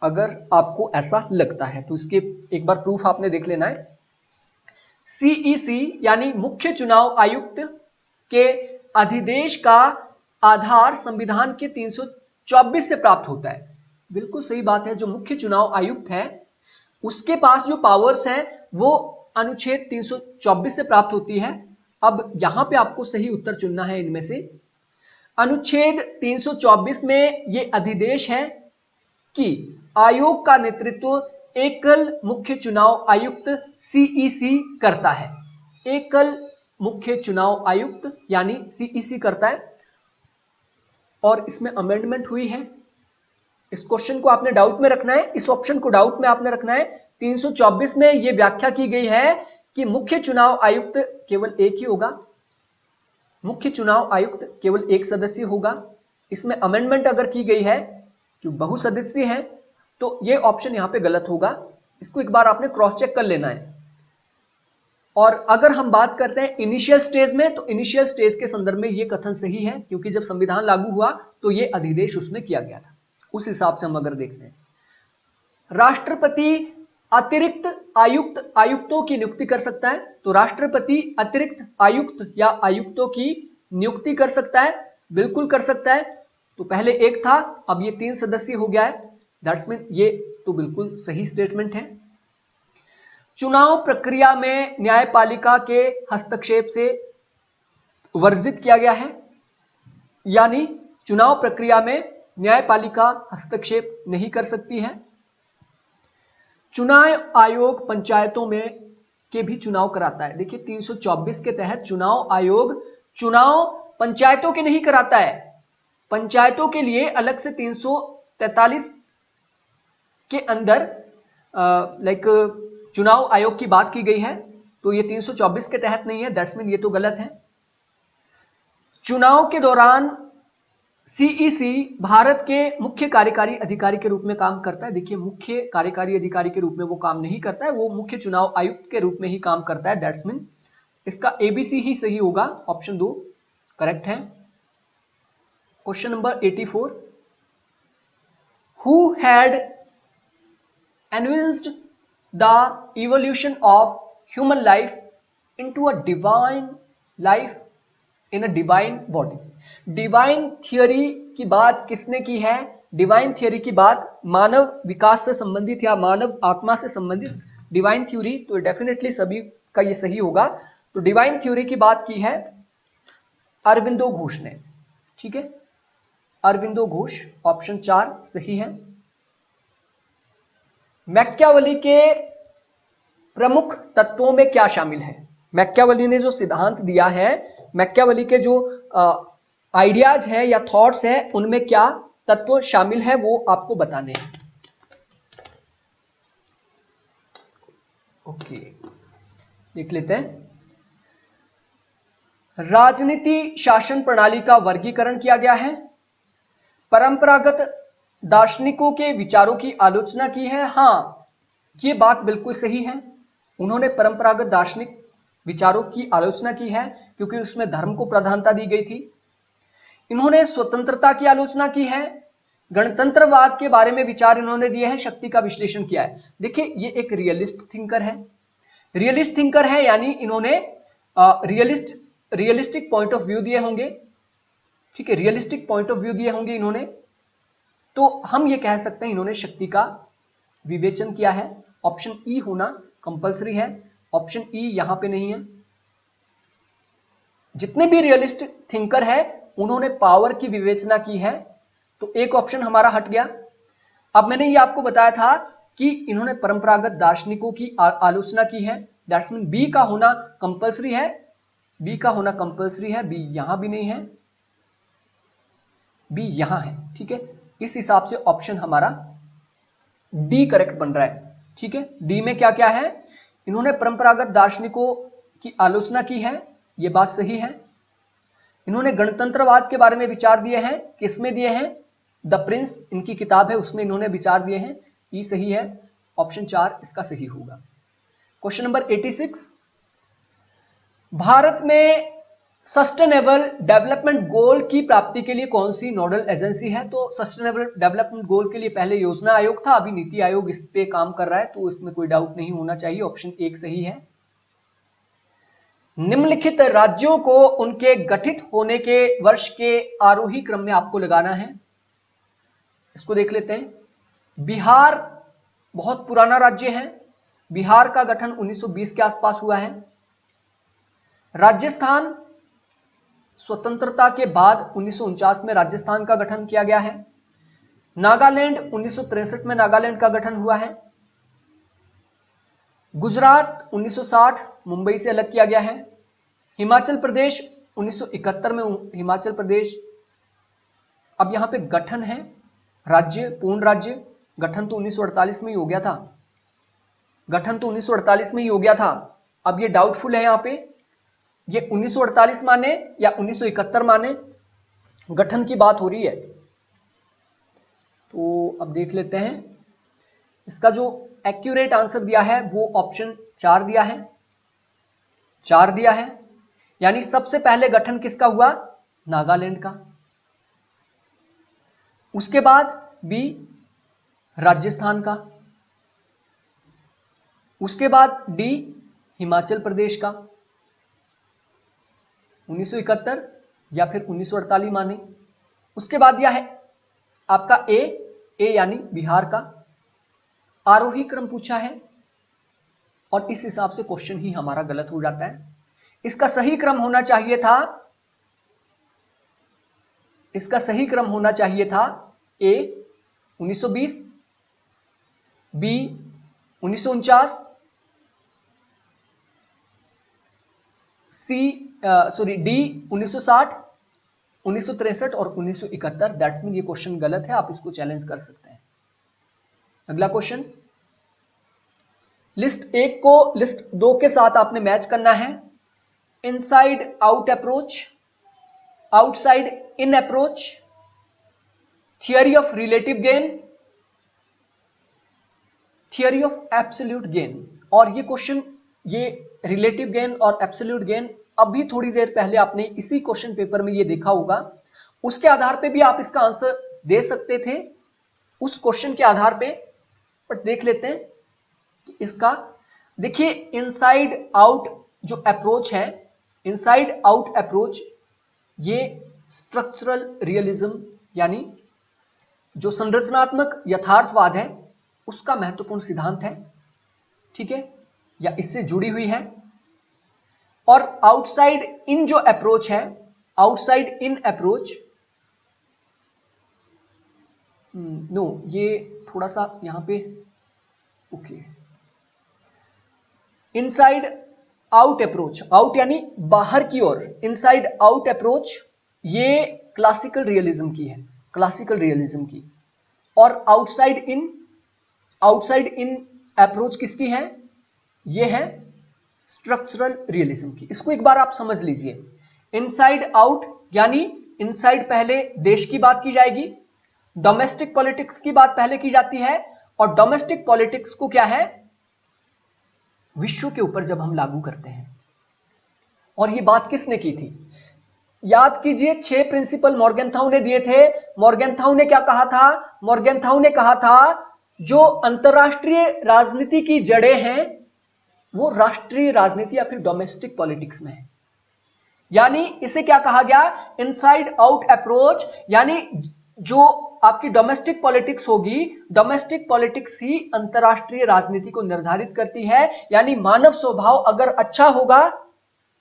अगर आपको ऐसा लगता है तो इसके एक बार प्रूफ आपने देख लेना है। सीईसी यानी मुख्य चुनाव आयुक्त के अधिदेश का आधार संविधान के 324 से प्राप्त होता है। बिल्कुल सही बात है, जो मुख्य चुनाव आयुक्त है उसके पास जो पावर्स है वो अनुच्छेद 324 से प्राप्त होती है। अब यहां पे आपको सही उत्तर चुनना है इनमें से। अनुच्छेद 324 में ये अधिदेश है कि आयोग का नेतृत्व एकल मुख्य चुनाव आयुक्त सीईसी करता है। एकल मुख्य चुनाव आयुक्त यानी सीईसी करता है। और इसमें अमेंडमेंट हुई है। इस क्वेश्चन को आपने डाउट में रखना है, इस ऑप्शन को डाउट में आपने रखना है। 324 में यह व्याख्या की गई है कि मुख्य चुनाव आयुक्त केवल एक ही होगा, मुख्य चुनाव आयुक्त केवल एक सदस्य होगा। इसमें अमेंडमेंट अगर की गई है कि बहुसदस्यीय है तो यह ऑप्शन यहां पे गलत होगा। इसको एक बार आपने क्रॉस चेक कर लेना है। और अगर हम बात करते हैं इनिशियल स्टेज में, तो इनिशियल स्टेज के संदर्भ में यह कथन सही है क्योंकि जब संविधान लागू हुआ तो यह अधिदेश उसमें किया गया था। उस हिसाब से हम अगर देखते हैं, राष्ट्रपति अतिरिक्त आयुक्तों की नियुक्ति कर सकता है, तो राष्ट्रपति अतिरिक्त आयुक्त या आयुक्तों की नियुक्ति कर सकता है, बिल्कुल कर सकता है। तो पहले एक था, अब ये 3 सदस्य हो गया है। दैट्स मीन ये तो बिल्कुल सही स्टेटमेंट है। चुनाव प्रक्रिया में न्यायपालिका के हस्तक्षेप से वर्जित किया गया है, यानी चुनाव प्रक्रिया में न्यायपालिका हस्तक्षेप नहीं कर सकती है। चुनाव आयोग पंचायतों में के भी चुनाव कराता है। देखिए 324 के तहत चुनाव आयोग चुनाव पंचायतों के नहीं कराता है, पंचायतों के लिए अलग से 343 के अंदर चुनाव आयोग की बात की गई है, तो ये 324 के तहत नहीं है। दैट्स मीन ये तो गलत है। चुनाव के दौरान सीईसी भारत के मुख्य कार्यकारी अधिकारी के रूप में काम करता है। देखिए मुख्य कार्यकारी अधिकारी के रूप में वो काम नहीं करता है, वो मुख्य चुनाव आयुक्त के रूप में ही काम करता है। दैट्स मीन इसका एबीसी ही सही होगा, ऑप्शन 2 करेक्ट है। Question number 84, who had envisioned the evolution of human life into a divine life in a divine body. Divine theory की बात किसने की है? डिवाइन थियोरी की बात मानव विकास से संबंधित या मानव आत्मा से संबंधित डिवाइन थ्योरी, तो डेफिनेटली सभी का ये सही होगा। तो डिवाइन थ्योरी की बात की है अरविंदो घोष ने, ठीक है, अरविंदो घोष, ऑप्शन 4 सही है। मैकियावेली के प्रमुख तत्वों में क्या शामिल है? मैकियावेली ने जो सिद्धांत दिया है, मैकियावेली के जो आइडियाज है या थॉट्स है, उनमें क्या तत्व शामिल है वो आपको बताने हैं। ओके, देख लेते हैं। राजनीति शासन प्रणाली का वर्गीकरण किया गया है। परंपरागत दार्शनिकों के विचारों की आलोचना की है। हाँ, ये बात बिल्कुल सही है, उन्होंने परंपरागत दार्शनिक विचारों की आलोचना की है क्योंकि उसमें धर्म को प्रधानता दी गई थी। इन्होंने स्वतंत्रता की आलोचना की है। गणतंत्रवाद के बारे में विचार इन्होंने दिए हैं, शक्ति का विश्लेषण किया है। देखिए, ये एक रियलिस्ट थिंकर है, रियलिस्ट थिंकर है, यानी इन्होंने रियलिस्टिक पॉइंट ऑफ व्यू दिए होंगे, ठीक है, रियलिस्टिक पॉइंट ऑफ व्यू दिए होंगे इन्होंने। तो हम ये कह सकते हैं इन्होंने शक्ति का विवेचन किया है। ऑप्शन ई होना कंपलसरी है, ऑप्शन ई यहां पे नहीं है। जितने भी रियलिस्टिक थिंकर है उन्होंने पावर की विवेचना की है, तो एक ऑप्शन हमारा हट गया। अब मैंने ये आपको बताया था कि इन्होंने परंपरागत दार्शनिकों की आलोचना की है, दैट्स मीन बी का होना कंपलसरी है, बी का होना कंपलसरी है, बी यहां भी नहीं है, बी यहां है, ठीक है। इस हिसाब से ऑप्शन हमारा डी करेक्ट बन रहा है, ठीक है। डी में क्या क्या है? इन्होंने परंपरागत दार्शनिकों की आलोचना की है, यह बात सही है। इन्होंने गणतंत्रवाद के बारे में विचार दिए हैं, किसमें दिए हैं? द प्रिंस इनकी किताब है, उसमें इन्होंने विचार दिए हैं, ई सही है, ऑप्शन 4 इसका सही होगा। क्वेश्चन नंबर 86, भारत में सस्टेनेबल डेवलपमेंट गोल की प्राप्ति के लिए कौन सी नोडल एजेंसी है? तो सस्टेनेबल डेवलपमेंट गोल के लिए पहले योजना आयोग था, अभी नीति आयोग इस पे काम कर रहा है, तो इसमें कोई डाउट नहीं होना चाहिए, ऑप्शन 1 सही है। निम्नलिखित राज्यों को उनके गठित होने के वर्ष के आरोही क्रम में आपको लगाना है, इसको देख लेते हैं। बिहार बहुत पुराना राज्य है, बिहार का गठन 1920 के आसपास हुआ है। राजस्थान स्वतंत्रता के बाद 1949 में राजस्थान का गठन किया गया है। नागालैंड 1963 में नागालैंड का गठन हुआ है। गुजरात 1960 मुंबई से अलग किया गया है। हिमाचल प्रदेश 1971 में हिमाचल प्रदेश, अब यहां पे गठन है, राज्य, पूर्ण राज्य, गठन तो 1948 में ही हो गया था, गठन तो 1948 में ही हो गया था। अब ये डाउटफुल है, यहां पे ये 1948 माने या 1971 माने, गठन की बात हो रही है। तो अब देख लेते हैं, इसका जो एक्यूरेट आंसर दिया है वो ऑप्शन 4 दिया है, 4 दिया है, यानी सबसे पहले गठन किसका हुआ? नागालैंड का। उसके बाद बी राजस्थान का, उसके बाद डी हिमाचल प्रदेश का, 1971 या फिर 1948 माने। उसके बाद यह है आपका ए यानी बिहार का। आरोही क्रम पूछा है और इस हिसाब से क्वेश्चन ही हमारा गलत हो जाता है। इसका सही क्रम होना चाहिए था, इसका सही क्रम होना चाहिए था ए 1920, बी 1949, डी 1960, 1963 और 1971। दैट्स मीन ये क्वेश्चन गलत है, आप इसको चैलेंज कर सकते हैं। अगला क्वेश्चन, लिस्ट 1 को लिस्ट 2 के साथ आपने मैच करना है। Inside out approach, outside in approach, theory of relative gain, theory of absolute gain. और ये क्वेश्चन, ये रिलेटिव गेन और एब्सोल्यूट गेन अभी थोड़ी देर पहले आपने इसी क्वेश्चन पेपर में ये देखा होगा। उसके आधार पे भी आप इसका आंसर दे सकते थे, उस क्वेश्चन के आधार पे। बट देख लेते हैं कि इसका, देखिए इनसाइड आउट जो अप्रोच है, इनसाइड आउट अप्रोच, ये स्ट्रक्चरल रियलिज्म यानी जो संरचनात्मक यथार्थवाद है उसका महत्वपूर्ण सिद्धांत है, ठीक है, या इससे जुड़ी हुई है। और आउटसाइड इन जो अप्रोच है, आउटसाइड इन अप्रोच, नो ये थोड़ा सा यहां पे, okay, inside out approach, out यानी बाहर की ओर, इनसाइड आउट अप्रोच ये क्लासिकल रियलिज्म की है, क्लासिकल रियलिज्म की। और आउटसाइड इन अप्रोच किसकी है? ये है स्ट्रक्चरल रियलिज्म की। इसको एक बार आप समझ लीजिए। इनसाइड आउट यानी इनसाइड पहले देश की बात की जाएगी, डोमेस्टिक पॉलिटिक्स की बात पहले की जाती है, और डोमेस्टिक पॉलिटिक्स को क्या है, विश्व के ऊपर जब हम लागू करते हैं। और ये बात किसने की थी? याद कीजिए 6 प्रिंसिपल मॉर्गेनथाउ ने दिए थे। मॉर्गेनथाउ ने क्या कहा था? मॉर्गेनथाउ ने कहा था जो अंतरराष्ट्रीय राजनीति की जड़ें हैं वो राष्ट्रीय राजनीति या फिर डोमेस्टिक पॉलिटिक्स में है। यानी इसे क्या कहा गया? इनसाइड आउट अप्रोच, यानी जो आपकी डोमेस्टिक पॉलिटिक्स होगी, डोमेस्टिक पॉलिटिक्स ही अंतरराष्ट्रीय राजनीति को निर्धारित करती है। यानी मानव स्वभाव अगर अच्छा होगा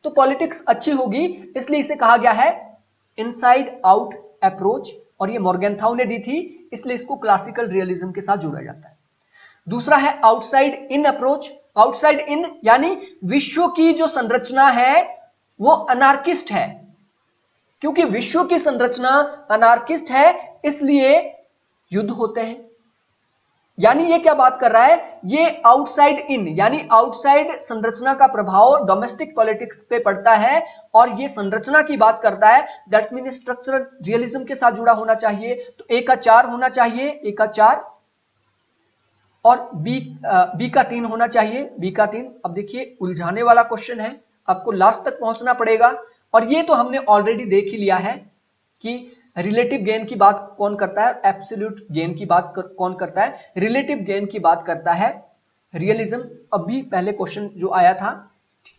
तो पॉलिटिक्स अच्छी होगी, इसलिए इसे कहा गया है इनसाइड आउट अप्रोच, और ये मॉर्गेनथाउ ने दी थी, इसलिए इसको क्लासिकल रियलिज्म के साथ जोड़ा जाता है। दूसरा है outside in approach. Outside in यानी विश्व की जो संरचना है वो अनार्किस्ट है, क्योंकि विश्व की संरचना अनार्किस्ट है इसलिए युद्ध होते हैं। यानी ये क्या बात कर रहा है? ये आउटसाइड इन यानी आउटसाइड संरचना का प्रभाव डोमेस्टिक पॉलिटिक्स पे पड़ता है और ये संरचना की बात करता है। दैट्स मीन स्ट्रक्चरल रियलिज्म के साथ जुड़ा होना चाहिए। तो ए का 4 होना चाहिए, ए का 4, और बी का 3 होना चाहिए, बी का 3। अब देखिए उलझाने वाला क्वेश्चन है, आपको लास्ट तक पहुंचना पड़ेगा। और ये तो हमने ऑलरेडी देख ही लिया है कि रिलेटिव गेन की बात कौन करता है, एब्सोल्यूट गेन की बात कौन करता है। रिलेटिव गेन की बात करता है रियलिज्म। अभी पहले क्वेश्चन जो आया था,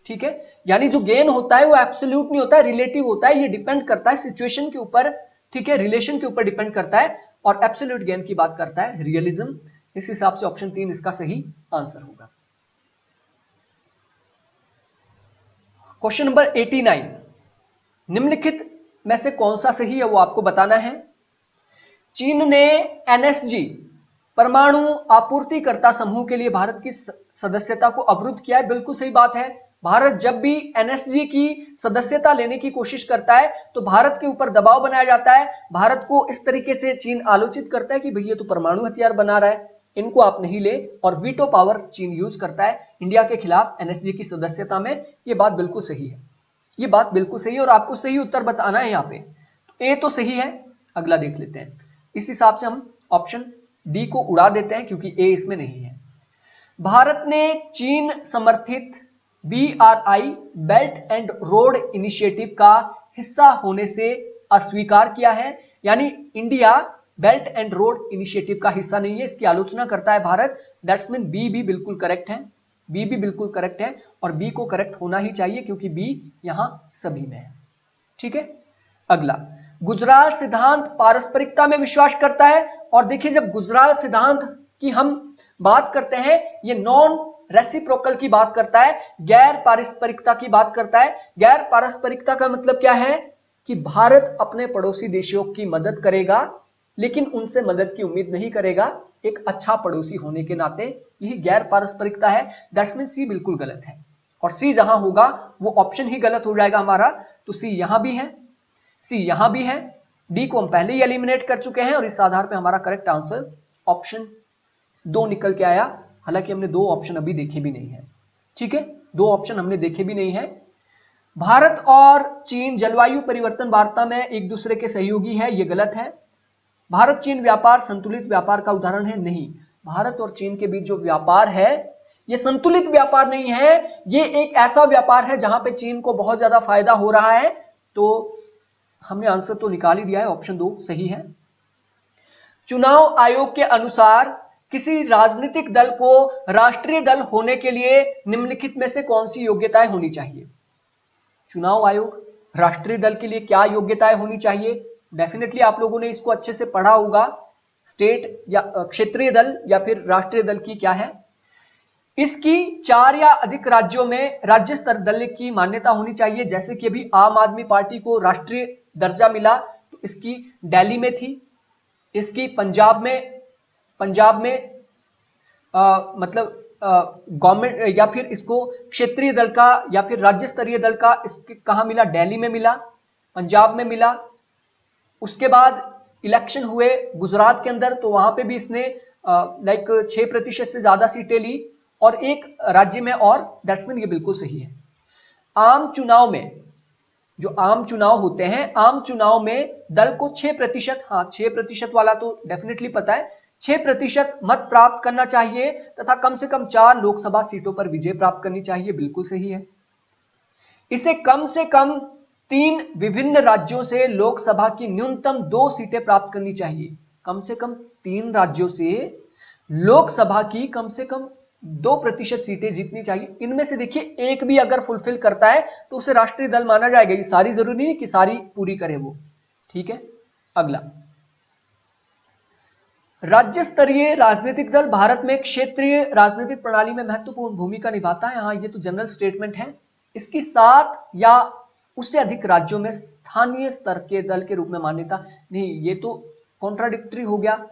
ठीक है, यानी जो गेन होता है वो एब्सोल्यूट नहीं होता है, रिलेटिव होता है। ये डिपेंड करता है सिचुएशन के ऊपर, ठीक है, रिलेशन के ऊपर डिपेंड करता है। और एब्सोल्यूट गेन की बात करता है रियलिज्म। इस हिसाब से ऑप्शन 3 इसका सही आंसर होगा। क्वेश्चन नंबर 89, निम्नलिखित में से कौन सा सही है वो आपको बताना है। चीन ने एनएसजी परमाणु आपूर्तिकर्ता समूह के लिए भारत की सदस्यता को अवरुद्ध किया है। बिल्कुल सही बात है। भारत जब भी एनएसजी की सदस्यता लेने की कोशिश करता है तो भारत के ऊपर दबाव बनाया जाता है। भारत को इस तरीके से चीन आलोचित करता है कि भैया तो परमाणु हथियार बना रहा है, इनको आप नहीं ले, और वीटो पावर चीन यूज करता है इंडिया के खिलाफ एनएसजी की सदस्यता में। ये बात बिल्कुल सही है, ये बात बिल्कुल सही है, और आपको सही उत्तर बताना है यहाँ पे। तो ए तो सही है। अगला देख लेते हैं। इस हिसाब से हम ऑप्शन डी को उड़ा देते हैं क्योंकि ए इसमें नहीं है। भारत ने चीन समर्थित BRI belt and road initiative का हिस्सा होने से अस्वीकार किया है। यानी India belt and road initiative का हिस्सा नहीं है, इसकी आलोचना करता है भारत। दैट्स मीन बी भी बिल्कुल करेक्ट है, बी भी बिल्कुल करेक्ट है, और बी को करेक्ट होना ही चाहिए क्योंकि बी यहां सभी में है, ठीक है। अगला, गुजराल सिद्धांत पारस्परिकता में विश्वास करता है। और देखिए जब गुजराल सिद्धांत की हम बात करते हैं, ये नॉन रेसिप्रोकल की बात करता है, गैर पारस्परिकता की बात करता है। गैर पारस्परिकता का मतलब क्या है कि भारत अपने पड़ोसी देशों की मदद करेगा लेकिन उनसे मदद की उम्मीद नहीं करेगा, एक अच्छा पड़ोसी होने के नाते। यही गैर पारस्परिकता है। दैट्स मीन सी बिल्कुल गलत है, और सी जहां होगा वो ऑप्शन ही गलत हो जाएगा हमारा। तो सी यहां भी है, सी यहां भी है, डी को हम पहले ही एलिमिनेट कर चुके हैं, और इस आधार पे हमारा करेक्ट आंसर ऑप्शन 2 निकल के आया। हालांकि हमने 2 ऑप्शन अभी देखे भी नहीं है, ठीक है, 2 ऑप्शन हमने देखे भी नहीं है। भारत और चीन जलवायु परिवर्तन वार्ता में एक दूसरे के सहयोगी है, ये गलत है। भारत चीन व्यापार संतुलित व्यापार का उदाहरण है, नहीं। भारत और चीन के बीच जो व्यापार है ये संतुलित व्यापार नहीं है, ये एक ऐसा व्यापार है जहां पे चीन को बहुत ज्यादा फायदा हो रहा है। तो हमने आंसर तो निकाल ही दिया है, ऑप्शन 2 सही है। चुनाव आयोग के अनुसार किसी राजनीतिक दल को राष्ट्रीय दल होने के लिए निम्नलिखित में से कौन सी योग्यताएं होनी चाहिए? चुनाव आयोग राष्ट्रीय दल के लिए क्या योग्यताएं होनी चाहिए? डेफिनेटली आप लोगों ने इसको अच्छे से पढ़ा होगा। स्टेट या क्षेत्रीय दल या फिर राष्ट्रीय दल की क्या है? इसकी 4 या अधिक राज्यों में राज्य स्तर दल की मान्यता होनी चाहिए। जैसे कि अभी आम आदमी पार्टी को राष्ट्रीय दर्जा मिला तो इसकी दिल्ली में थी, इसकी पंजाब में मतलब गवर्नमेंट या फिर इसको क्षेत्रीय दल का या फिर राज्य स्तरीय दल का इसके कहां मिला? दिल्ली में मिला, पंजाब में मिला। उसके बाद इलेक्शन हुए गुजरात के अंदर तो वहां पे भी इसने 6% से ज्यादा सीटें ली और एक राज्य में और। दैट्स मीन ये बिल्कुल सही है। आम चुनाव में जो आम चुनाव होते हैं, आम चुनाव में दल को 6%, हाँ 6% वाला तो डेफिनेटली पता है, 6% मत प्राप्त करना चाहिए तथा कम से कम 4 लोकसभा सीटों पर विजय प्राप्त करनी चाहिए। बिल्कुल सही है। इसे कम से कम 3 विभिन्न राज्यों से लोकसभा की न्यूनतम 2 सीटें प्राप्त करनी चाहिए। कम से कम 3 राज्यों से लोकसभा की कम से कम 2% सीटें जीतनी चाहिए। इनमें से देखिए एक भी अगर फुलफिल करता है तो उसे राष्ट्रीय दल माना जाएगा। ये सारी जरूरी नहीं कि सारी पूरी करे वो, ठीक है। अगला, राज्य स्तरीय राजनीतिक दल भारत में क्षेत्रीय राजनीतिक प्रणाली में महत्वपूर्ण भूमिका निभाता है। हाँ, ये तो जनरल स्टेटमेंट है। इसकी 7 या उससे अधिक राज्यों में स्थानीय स्तर के दल के रूप में मान्यता नहीं। ये तो कॉन्ट्राडिक्टरी हो गया।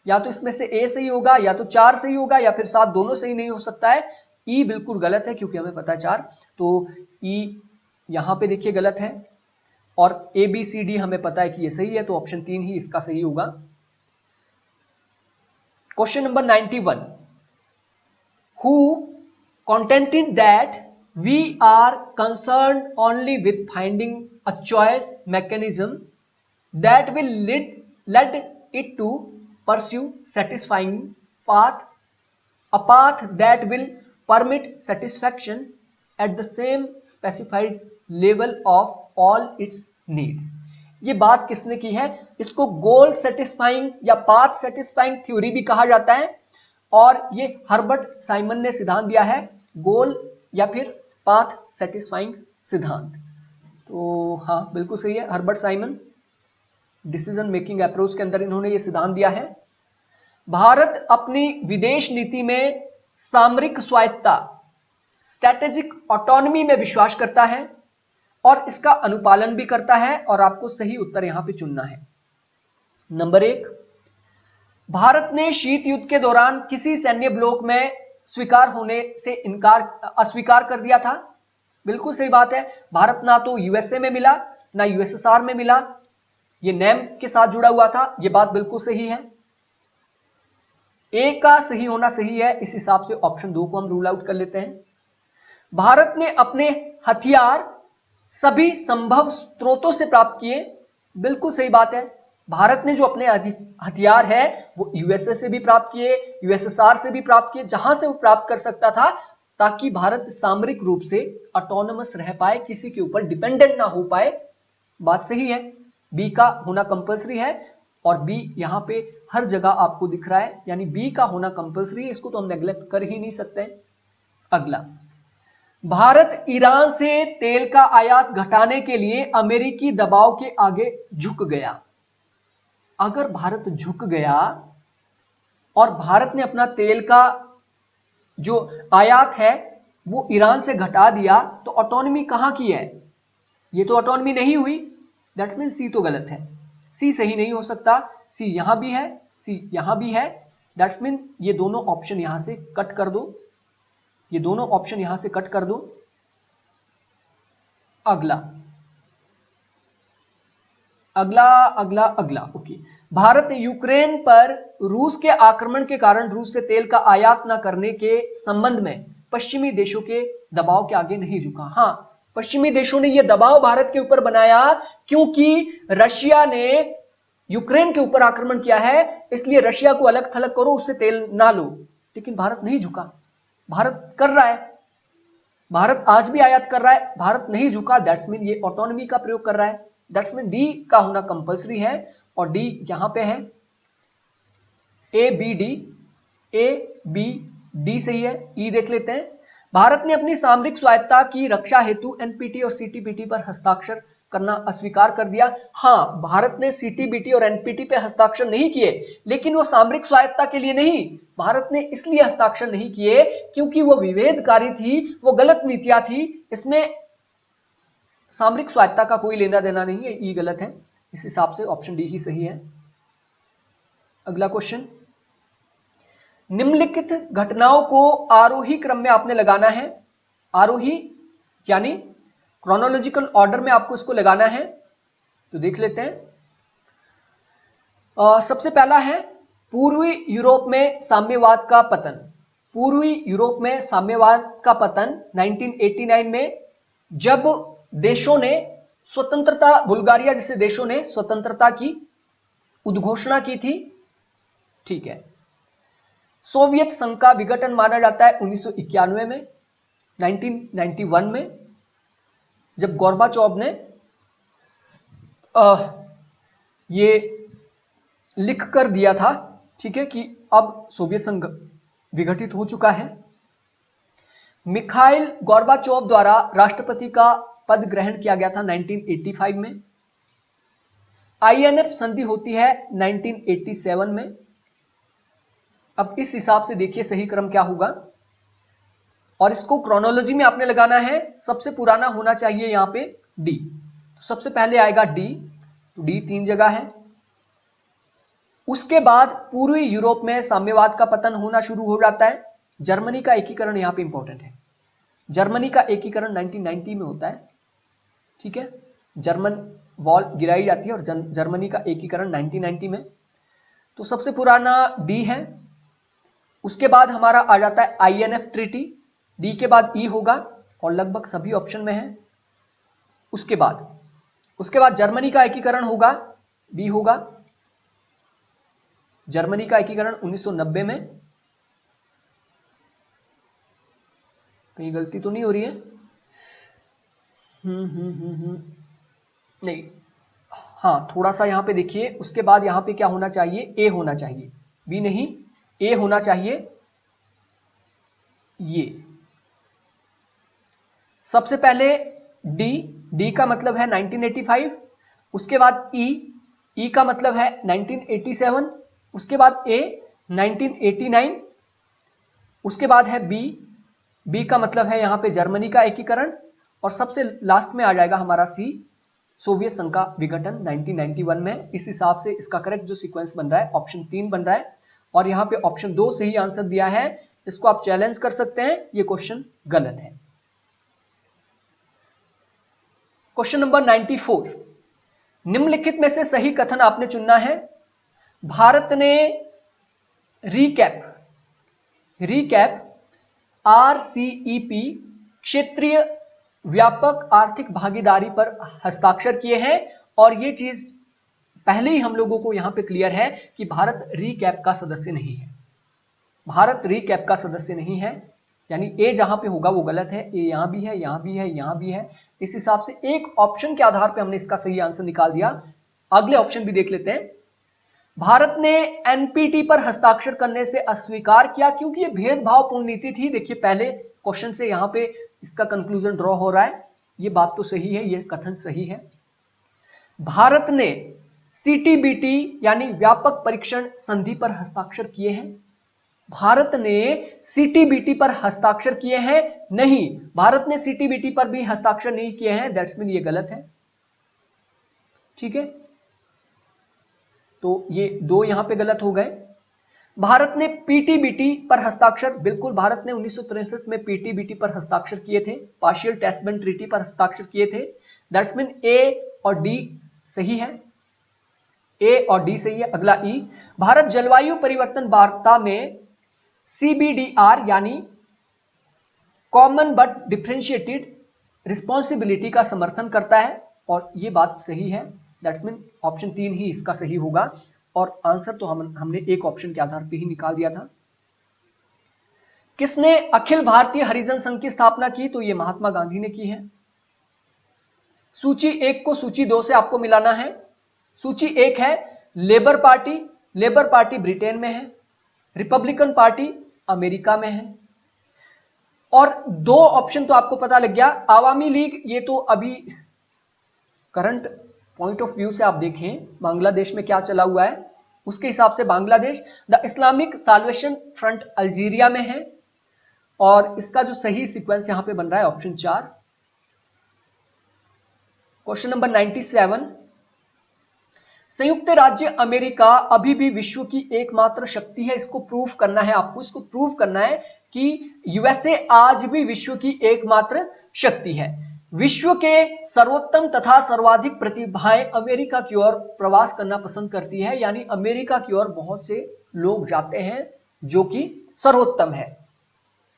या तो इसमें से ए सही होगा या तो 4 सही होगा या फिर 7, दोनों सही नहीं हो सकता है। ई बिल्कुल गलत है क्योंकि हमें पता है 4, तो ई यहां पे देखिए गलत है। और ए बी सी डी हमें पता है कि ये सही है, तो ऑप्शन 3 ही इसका सही होगा। Question number 91, who contended that we are concerned only with finding a choice mechanism that will lead it to pursue satisfying path, a path that will permit satisfaction at the same specified level of all its need। ये बात किसने की है? इसको गोल satisfying या path satisfying theory भी कहा जाता है और ये हर्बर्ट साइमन ने सिद्धांत दिया है, गोल या फिर पाथ सेटिस्फाइंग सिद्धांत। तो हाँ बिल्कुल सही है, Herbert Simon decision making approach के अंदर इन्होंने ये सिद्धांत दिया है। भारत अपनी विदेश नीति में सामरिक स्वायत्तता स्ट्रेटेजिक ऑटोनॉमी में विश्वास करता है और इसका अनुपालन भी करता है। और आपको सही उत्तर यहां पे चुनना है। नंबर 1, भारत ने शीत युद्ध के दौरान किसी सैन्य ब्लॉक में स्वीकार होने से अस्वीकार कर दिया था। बिल्कुल सही बात है। भारत ना तो यूएसए में मिला ना यूएसएसआर में मिला, ये नेम के साथ जुड़ा हुआ था। ये बात बिल्कुल सही है। ए का सही होना सही है, इस हिसाब से ऑप्शन 2 को हम रूल आउट कर लेते हैं। भारत ने अपने हथियार सभी संभव स्रोतों से प्राप्त किए। बिल्कुल सही बात है। भारत ने जो अपने हथियार है वो यूएसए से भी प्राप्त किए, यूएसएसआर से भी प्राप्त किए, जहां से वो प्राप्त कर सकता था, ताकि भारत सामरिक रूप से ऑटोनोमस रह पाए, किसी के ऊपर डिपेंडेंट ना हो पाए। बात सही है। बी का होना कंपल्सरी है और बी यहां पे हर जगह आपको दिख रहा है, यानी बी का होना कंपल्सरी है, इसको तो हम नेग्लेक्ट कर ही नहीं सकते। अगला, भारत ईरान से तेल का आयात घटाने के लिए अमेरिकी दबाव के आगे झुक गया। अगर भारत झुक गया और भारत ने अपना तेल का जो आयात है वो ईरान से घटा दिया, तो ऑटोनॉमी कहां की है? ये तो ऑटोनॉमी नहीं हुई। दैट मीन सी तो गलत है, सी सही नहीं हो सकता। सी यहां भी है, सी यहां भी है। दैट्स मीन ये दोनों ऑप्शन यहां से कट कर दो, ये दोनों ऑप्शन यहां से कट कर दो। अगला अगला अगला अगला ओके, भारत ने यूक्रेन पर रूस के आक्रमण के कारण रूस से तेल का आयात न करने के संबंध में पश्चिमी देशों के दबाव के आगे नहीं झुका। हां, पश्चिमी देशों ने यह दबाव भारत के ऊपर बनाया क्योंकि रशिया ने यूक्रेन के ऊपर आक्रमण किया है, इसलिए रशिया को अलग थलग करो, उससे तेल ना लो। लेकिन भारत नहीं झुका, भारत कर रहा है, भारत आज भी आयात कर रहा है, भारत नहीं झुका। दैट्स मीन ये ऑटोनॉमी का प्रयोग कर रहा है, दैट्स मीन डी का होना कंपल्सरी है, और डी यहां पे है। A B D, A B D सही है। ई देख लेते हैं। भारत ने अपनी सामरिक स्वायत्तता की रक्षा हेतु एनपीटी और सीटीबीटी पर हस्ताक्षर करना अस्वीकार कर दिया। हां, भारत ने सीटीबीटी और एनपीटी पे हस्ताक्षर नहीं किए, लेकिन वो सामरिक स्वायत्तता के लिए नहीं, भारत ने इसलिए हस्ताक्षर नहीं किए क्योंकि वो विभेदकारी थी, वो गलत नीतियां थी, इसमें सामरिक स्वायत्तता का कोई लेना देना नहीं है। ई गलत है, इस हिसाब से ऑप्शन डी ही सही है। अगला क्वेश्चन, निम्नलिखित घटनाओं को आरोही क्रम में आपने लगाना है। आरोही यानी क्रोनोलॉजिकल ऑर्डर में आपको इसको लगाना है, तो देख लेते हैं। सबसे पहला है पूर्वी यूरोप में साम्यवाद का पतन। पूर्वी यूरोप में साम्यवाद का पतन 1989 में, जब देशों ने स्वतंत्रता, बुल्गारिया जैसे देशों ने स्वतंत्रता की उद्घोषणा की थी। ठीक है। सोवियत संघ का विघटन माना जाता है 1991 में, 1991 में, जब गोर्बाचोव ने ये लिख कर दिया था, ठीक है, कि अब सोवियत संघ विघटित हो चुका है। मिखाइल गोर्बाचोव द्वारा राष्ट्रपति का पद ग्रहण किया गया था 1985 में। आईएनएफ संधि होती है 1987 में। अब इस हिसाब से देखिए सही क्रम क्या होगा, और इसको क्रोनोलॉजी में आपने लगाना है। सबसे पुराना होना चाहिए यहां पे डी, तो सबसे पहले आएगा डी, तो डी 3 जगह है। उसके बाद पूर्वी यूरोप में साम्यवाद का पतन होना शुरू हो जाता है। जर्मनी का एकीकरण यहां पे इंपॉर्टेंट है। जर्मनी का एकीकरण 1990 में होता है, ठीक है, जर्मन वॉल गिराई जाती है और जर्मनी का एकीकरण 1990 में, तो सबसे पुराना डी है। उसके बाद हमारा आ जाता है आईएनएफ ट्रीटी, डी के बाद ई होगा, और लगभग सभी ऑप्शन में है। उसके बाद जर्मनी का एकीकरण होगा, बी होगा। जर्मनी का एकीकरण 1990 में, कहीं गलती तो नहीं हो रही है? नहीं, हाँ थोड़ा सा यहां पे देखिए। उसके बाद यहां पे क्या होना चाहिए, ए होना चाहिए, बी नहीं, ए होना चाहिए। ये सबसे पहले डी, डी का मतलब है 1985। उसके बाद ई का मतलब है 1987। उसके बाद ए 1989। उसके बाद है बी का मतलब है यहां पे जर्मनी का एकीकरण, और सबसे लास्ट में आ जाएगा हमारा सी, सोवियत संघ का विघटन 1991 में। इस हिसाब से इसका करेक्ट जो सीक्वेंस बन रहा है ऑप्शन 3 बन रहा है, और यहां पे ऑप्शन 2 सही आंसर दिया है। इसको आप चैलेंज कर सकते हैं, ये क्वेश्चन गलत है। क्वेश्चन नंबर 94, निम्नलिखित में से सही कथन आपने चुनना है। भारत ने रीकैप आरसीईपी क्षेत्रीय व्यापक आर्थिक भागीदारी पर हस्ताक्षर किए हैं, और यह चीज पहले ही हम लोगों को यहां पे क्लियर है कि भारत रीकैप का सदस्य नहीं है। भारत रीकैप का सदस्य नहीं है, यानी ए जहां पे होगा वो गलत है। ए यहां भी है, यहां भी है, यहां भी है। इस हिसाब से एक ऑप्शन के आधार पे हमने इसका सही आंसर निकाल दिया। अगले ऑप्शन भी देख लेते हैं। भारत ने एनपीटी पर हस्ताक्षर करने से अस्वीकार किया क्योंकि यह भेदभावपूर्ण नीति थी। देखिए पहले क्वेश्चन से यहां पे इसका कंक्लूजन ड्रॉ हो रहा है, यह बात तो सही है, यह कथन सही है। भारत ने सीटीबीटी यानी व्यापक परीक्षण संधि पर हस्ताक्षर किए हैं। भारत ने सीटीबीटी पर हस्ताक्षर किए हैं नहीं, भारत ने सीटीबीटी पर भी हस्ताक्षर नहीं किए हैं, दैट्स मीन ये गलत है। ठीक है, तो ये दो यहां पे गलत हो गए। भारत ने पीटीबीटी पर हस्ताक्षर, बिल्कुल भारत ने 1963 में पीटीबीटी पर हस्ताक्षर किए थे, पार्शियल टेस्टबैंड ट्रीटी पर हस्ताक्षर किए थे, दैट्स मीन ए और डी सही है, ए और डी सही है। अगला ई, भारत जलवायु परिवर्तन वार्ता में सीबीडीआर यानी कॉमन बट डिफरेंशिएटेड रिस्पॉन्सिबिलिटी का समर्थन करता है, और यह बात सही है, दैट्स मीन ऑप्शन 3 ही इसका सही होगा। और आंसर तो हमने एक ऑप्शन के आधार पर ही निकाल दिया था। किसने अखिल भारतीय हरिजन संघ की स्थापना की, तो यह महात्मा गांधी ने की है। सूची 1 को सूची 2 से आपको मिलाना है। सूची 1 है labour party, labour party Britain में है, रिपब्लिकन पार्टी अमेरिका में है, और 2 ऑप्शन तो आपको पता लग गया। आवामी लीग, ये तो अभी करंट पॉइंट ऑफ व्यू से आप देखें बांग्लादेश में क्या चला हुआ है उसके हिसाब से Bangladesh. The Islamic salvation front Algeria में है, और इसका जो सही सीक्वेंस यहां पे बन रहा है ऑप्शन 4। क्वेश्चन नंबर 97, संयुक्त राज्य अमेरिका अभी भी विश्व की एकमात्र शक्ति है। इसको प्रूव करना है आपको, इसको प्रूव करना है कि यूएसए आज भी विश्व की एकमात्र शक्ति है। विश्व के सर्वोत्तम तथा सर्वाधिक प्रतिभाएं अमेरिका की ओर प्रवास करना पसंद करती है, यानी अमेरिका की ओर बहुत से लोग जाते हैं जो कि सर्वोत्तम है,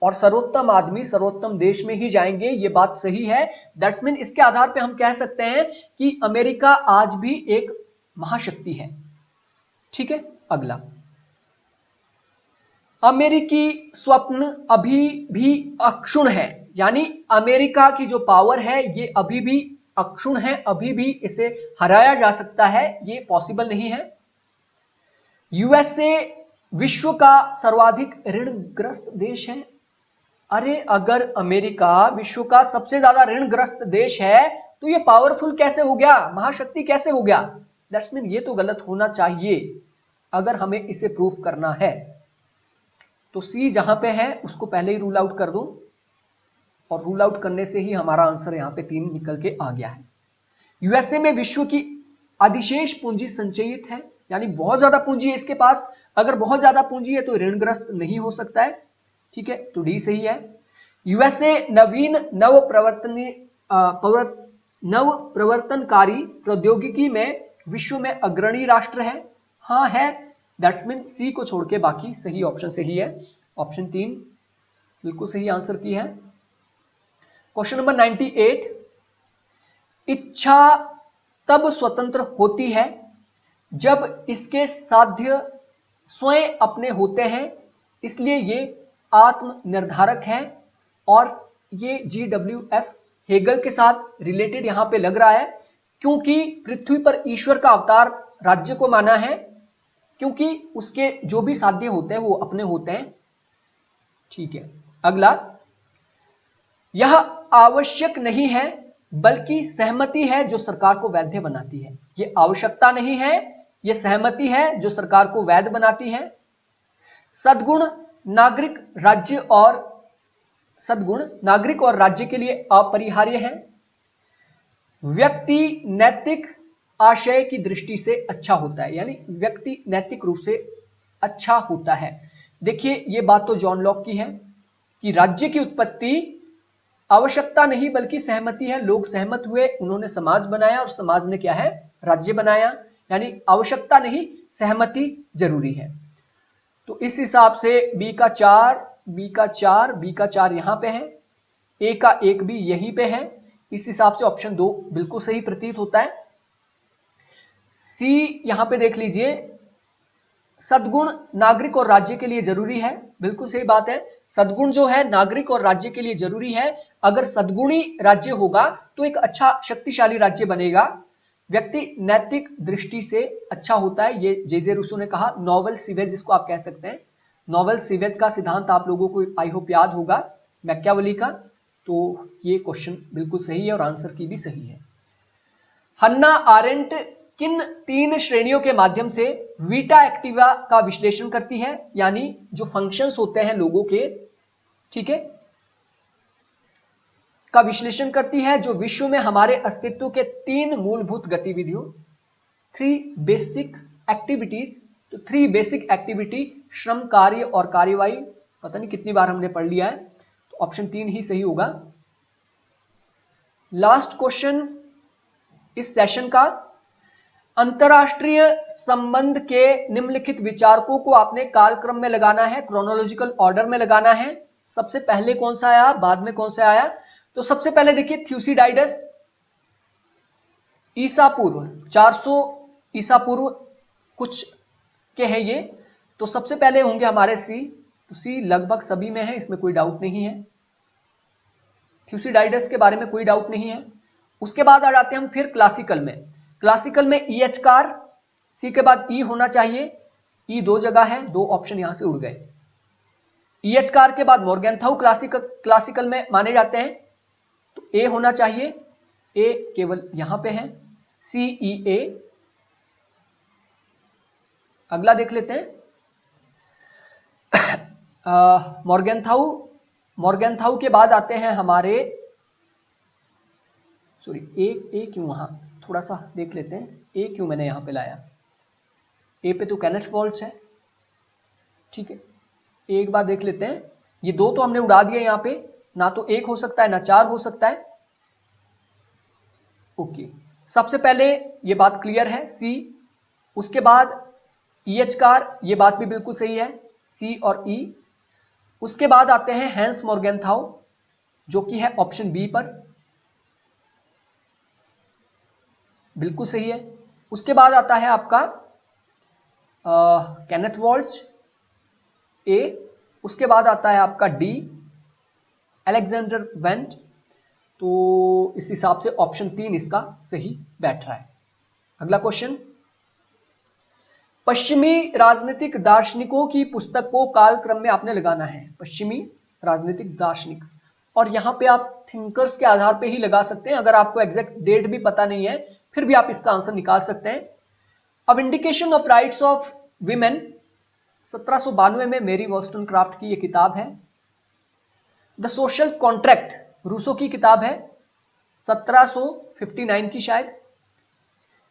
और सर्वोत्तम आदमी सर्वोत्तम देश में ही जाएंगे, ये बात सही है। दैट्स मीन इसके आधार पे हम कह सकते हैं कि अमेरिका आज भी एक महाशक्ति है। ठीक है, अगला, अमेरिकी स्वप्न अभी भी अक्षुण्ण है, यानी अमेरिका की जो पावर है ये अभी भी अक्षुण्ण है, अभी भी इसे हराया जा सकता है, ये पॉसिबल नहीं है। यूएसए विश्व का सर्वाधिक ऋणग्रस्त देश है। अरे अगर अमेरिका विश्व का सबसे ज्यादा ऋणग्रस्त देश है तो ये पावरफुल कैसे हो गया, महाशक्ति कैसे हो गया? दैट्स मीन ये तो गलत होना चाहिए अगर हमें इसे प्रूफ करना है। तो सी जहां पे है उसको पहले ही रूल आउट कर दो, और रूल आउट करने से ही हमारा आंसर यहां पे 3 निकल के आ गया है। यूएसए में विश्व की अधिशेष पूंजी संचयित है, यानी बहुत ज्यादा पूंजी है इसके पास। अगर बहुत ज्यादा पूंजी है तो ऋणग्रस्त नहीं हो सकता है। ठीक है, तो डी सही है। यूएसए नवीन नव प्रवर्तनकारी प्रौद्योगिकी में विश्व में अग्रणी राष्ट्र है। हाँ है, दैट्स मीन सी को छोड़ के बाकी सही ऑप्शन सही है। ऑप्शन 3 बिल्कुल सही आंसर की है। क्वेश्चन नंबर 98, इच्छा तब स्वतंत्र होती है जब इसके साध्य स्वयं अपने होते हैं, इसलिए ये आत्मनिर्धारक है, और ये GWF हेगल के साथ रिलेटेड यहां पे लग रहा है, क्योंकि पृथ्वी पर ईश्वर का अवतार राज्य को माना है, क्योंकि उसके जो भी साध्य होते हैं वो अपने होते हैं। ठीक है, अगला, यह आवश्यक नहीं है बल्कि सहमति है जो सरकार को वैध बनाती है। यह आवश्यकता नहीं है, यह सहमति है जो सरकार को वैध बनाती है। सद्गुण नागरिक और राज्य के लिए अपरिहार्य है। व्यक्ति नैतिक आशय की दृष्टि से अच्छा होता है, यानी व्यक्ति नैतिक रूप से अच्छा होता है। देखिए ये बात तो जॉन लॉक की है कि राज्य की उत्पत्ति आवश्यकता नहीं बल्कि सहमति है। लोग सहमत हुए, उन्होंने समाज बनाया, और समाज ने क्या है, राज्य बनाया, यानी आवश्यकता नहीं सहमति जरूरी है। तो इस हिसाब से बी का 4 यहां पे है, ए का 1 भी यहीं पे है। इस हिसाब से ऑप्शन 2 बिल्कुल सही प्रतीत होता है। सी यहां पे देख लीजिए, सद्गुण नागरिक और राज्य के लिए जरूरी है, बिल्कुल सही बात है। सद्गुण जो है नागरिक और राज्य के लिए जरूरी है। अगर सद्गुणी राज्य होगा तो एक अच्छा शक्तिशाली राज्य बनेगा। व्यक्ति नैतिक दृष्टि से अच्छा होता है, ये जे रूसो ने कहा। नॉवल सीवेज इसको आप कह सकते हैं। नॉवल सीवेज का सिद्धांत आप लोगों को आई होप याद होगा, मैकियावेली का। तो ये क्वेश्चन बिल्कुल सही है और आंसर की भी सही है। हन्ना आरेंट किन 3 श्रेणियों के माध्यम से वीटा एक्टिवा का विश्लेषण करती है, यानी जो फंक्शंस होते हैं लोगों के, ठीक है, का विश्लेषण करती है, जो विश्व में हमारे अस्तित्व के 3 मूलभूत गतिविधियों, 3 बेसिक एक्टिविटीज। तो 3 बेसिक एक्टिविटी, श्रम, कार्य और कार्यवाही, पता नहीं कितनी बार हमने पढ़ लिया है, तो ऑप्शन 3 ही सही होगा। लास्ट क्वेश्चन इस सेशन का, अंतरराष्ट्रीय संबंध के निम्नलिखित विचारकों को आपने कालक्रम में लगाना है, क्रोनोलॉजिकल ऑर्डर में लगाना है। सबसे पहले कौन सा आया, बाद में कौन सा आया? तो सबसे पहले देखिए थ्यूसिडाइडस, ईसा पूर्व 400 ईसा पूर्व कुछ के हैं ये, तो सबसे पहले होंगे हमारे सी। तो सी लगभग सभी में है, इसमें कोई डाउट नहीं है। थ्यूसिडाइडस के बारे में कोई डाउट नहीं है। उसके बाद आ जाते हैं हम फिर क्लासिकल में। क्लासिकल में EH कार, सी के बाद E होना चाहिए, E दो जगह है, दो ऑप्शन यहां से उड़ गए। EH कार के बाद मॉर्गेनथाउ क्लासिकल में माने जाते हैं, तो A होना चाहिए, A केवल यहां पे है, CEA। अगला देख लेते हैं मॉर्गेनथाउ के बाद आते हैं हमारे, सॉरी ए क्यों वहां, थोड़ा सा देख लेते हैं ए क्यों मैंने यहां पे लाया, ए पे तो केनेथ वॉल्ट्ज है, ठीक है। एक बार देख लेते हैं, ये दो तो हमने उड़ा दिए यहां पे, ना तो एक हो सकता है ना चार हो सकता है। ओके, सबसे पहले ये बात क्लियर है सी, उसके बाद EH कार, ये बात भी बिल्कुल सही है, सी और E। उसके बाद आते हैं हैंस मॉर्गेनथाउ, जो कि है ऑप्शन बी पर, बिल्कुल सही है। उसके बाद आता है आपका केनेथ वॉल्ट्ज, ए। उसके बाद आता है आपका डी, अलेक्जेंडर वेंट। तो इस हिसाब से ऑप्शन 3 इसका सही बैठ रहा है। अगला क्वेश्चन, पश्चिमी राजनीतिक दार्शनिकों की पुस्तक को कालक्रम में आपने लगाना है। पश्चिमी राजनीतिक दार्शनिक, और यहां पे आप थिंकर्स के आधार पे ही लगा सकते हैं, अगर आपको एग्जैक्ट डेट भी पता नहीं है फिर भी आप इसका आंसर निकाल सकते हैं। अब indication of rights of women 1792 में मेरी वॉस्टनक्राफ्ट की ये किताब है। द सोशल कॉन्ट्रैक्ट रूसो की किताब है, 1759 की शायद।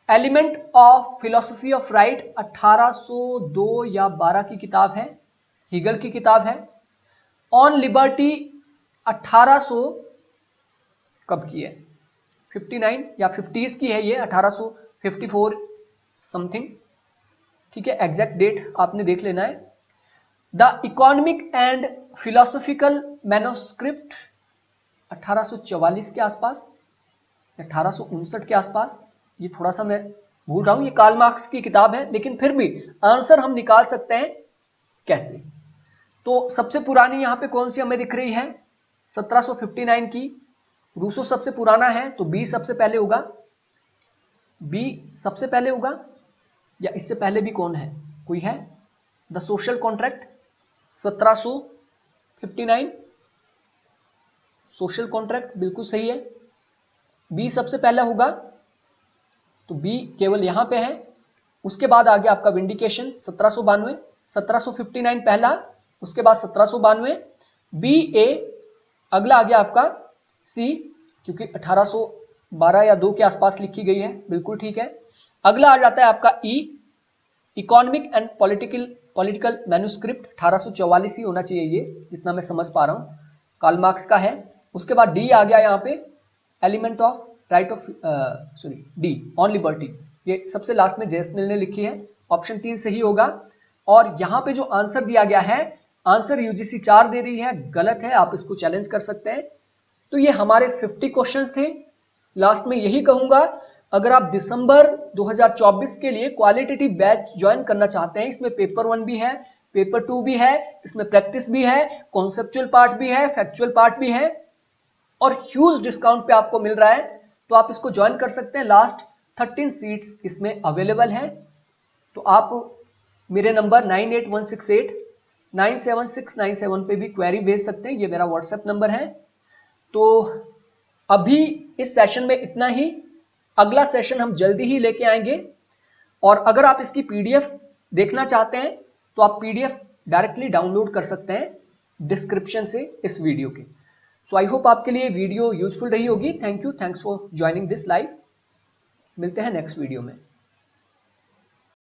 Element of philosophy of right 1802 या 12 की किताब है, हीगल की किताब है। ऑन लिबर्टी 1800 कब की है, 59 या 50s की है ये, 1854 समथिंग, ठीक है। एग्जैक्ट डेट आपने देख लेना है। The economic and philosophical manuscript 1844 के आसपास, 1859 के आसपास, ये थोड़ा सा मैं भूल रहा हूं, ये कार्ल मार्क्स की किताब है, लेकिन फिर भी आंसर हम निकाल सकते हैं कैसे। तो सबसे पुरानी यहां पे कौन सी हमें दिख रही है, 1759 की। रूसो सबसे पुराना है तो बी सबसे पहले होगा, बी सबसे पहले होगा, या इससे पहले भी कौन है, कोई है। The social contract 1759, social contract बिल्कुल सही है, बी सबसे पहले होगा, तो बी केवल यहां पे है। उसके बाद आ गया आपका विंडिकेशन 1792, 1759 पहला, उसके बाद 1792 बी ए, अगला आ गया आपका सी, क्योंकि 1812 या 2 के आसपास लिखी गई है, बिल्कुल ठीक है। अगला आ जाता है आपका ई, इकोनॉमिक एंड पॉलिटिकल मैन्युस्क्रिप्ट 1844 ही होना चाहिए ये, जितना मैं समझ पा रहा हूं, कार्ल मार्क्स का है। उसके बाद डी आ गया यहां पे, element of right of D, on liberty, ये सबसे लास्ट में जेस मिल ने लिखी है, ऑप्शन 3 सही होगा। और यहां पे जो आंसर दिया गया है, आंसर यूजीसी 4 दे रही है, गलत है, आप इसको चैलेंज कर सकते हैं। तो ये हमारे 50 क्वेश्चंस थे। लास्ट में यही कहूंगा, अगर आप दिसंबर 2024 के लिए क्वालिटेटिव बैच ज्वाइन करना चाहते हैं, इसमें पेपर 1 भी है, पेपर 2 भी है, इसमें प्रैक्टिस भी है, कॉन्सेप्चुअल पार्ट भी है, फैक्चुअल पार्ट भी है, और ह्यूज डिस्काउंट पे आपको मिल रहा है, तो आप इसको ज्वाइन कर सकते हैं। लास्ट 13 सीट्स इसमें अवेलेबल है। तो आप मेरे नंबर 9816897697 पे भी क्वेरी भेज सकते हैं, ये मेरा व्हाट्सएप नंबर है। तो अभी इस सेशन में इतना ही, अगला सेशन हम जल्दी ही लेके आएंगे। और अगर आप इसकी पीडीएफ देखना चाहते हैं तो आप पीडीएफ डायरेक्टली डाउनलोड कर सकते हैं डिस्क्रिप्शन से इस वीडियो के। सो आई होप आपके लिए वीडियो यूजफुल रही होगी। Thank you, thanks for joining this live. मिलते हैं नेक्स्ट वीडियो में।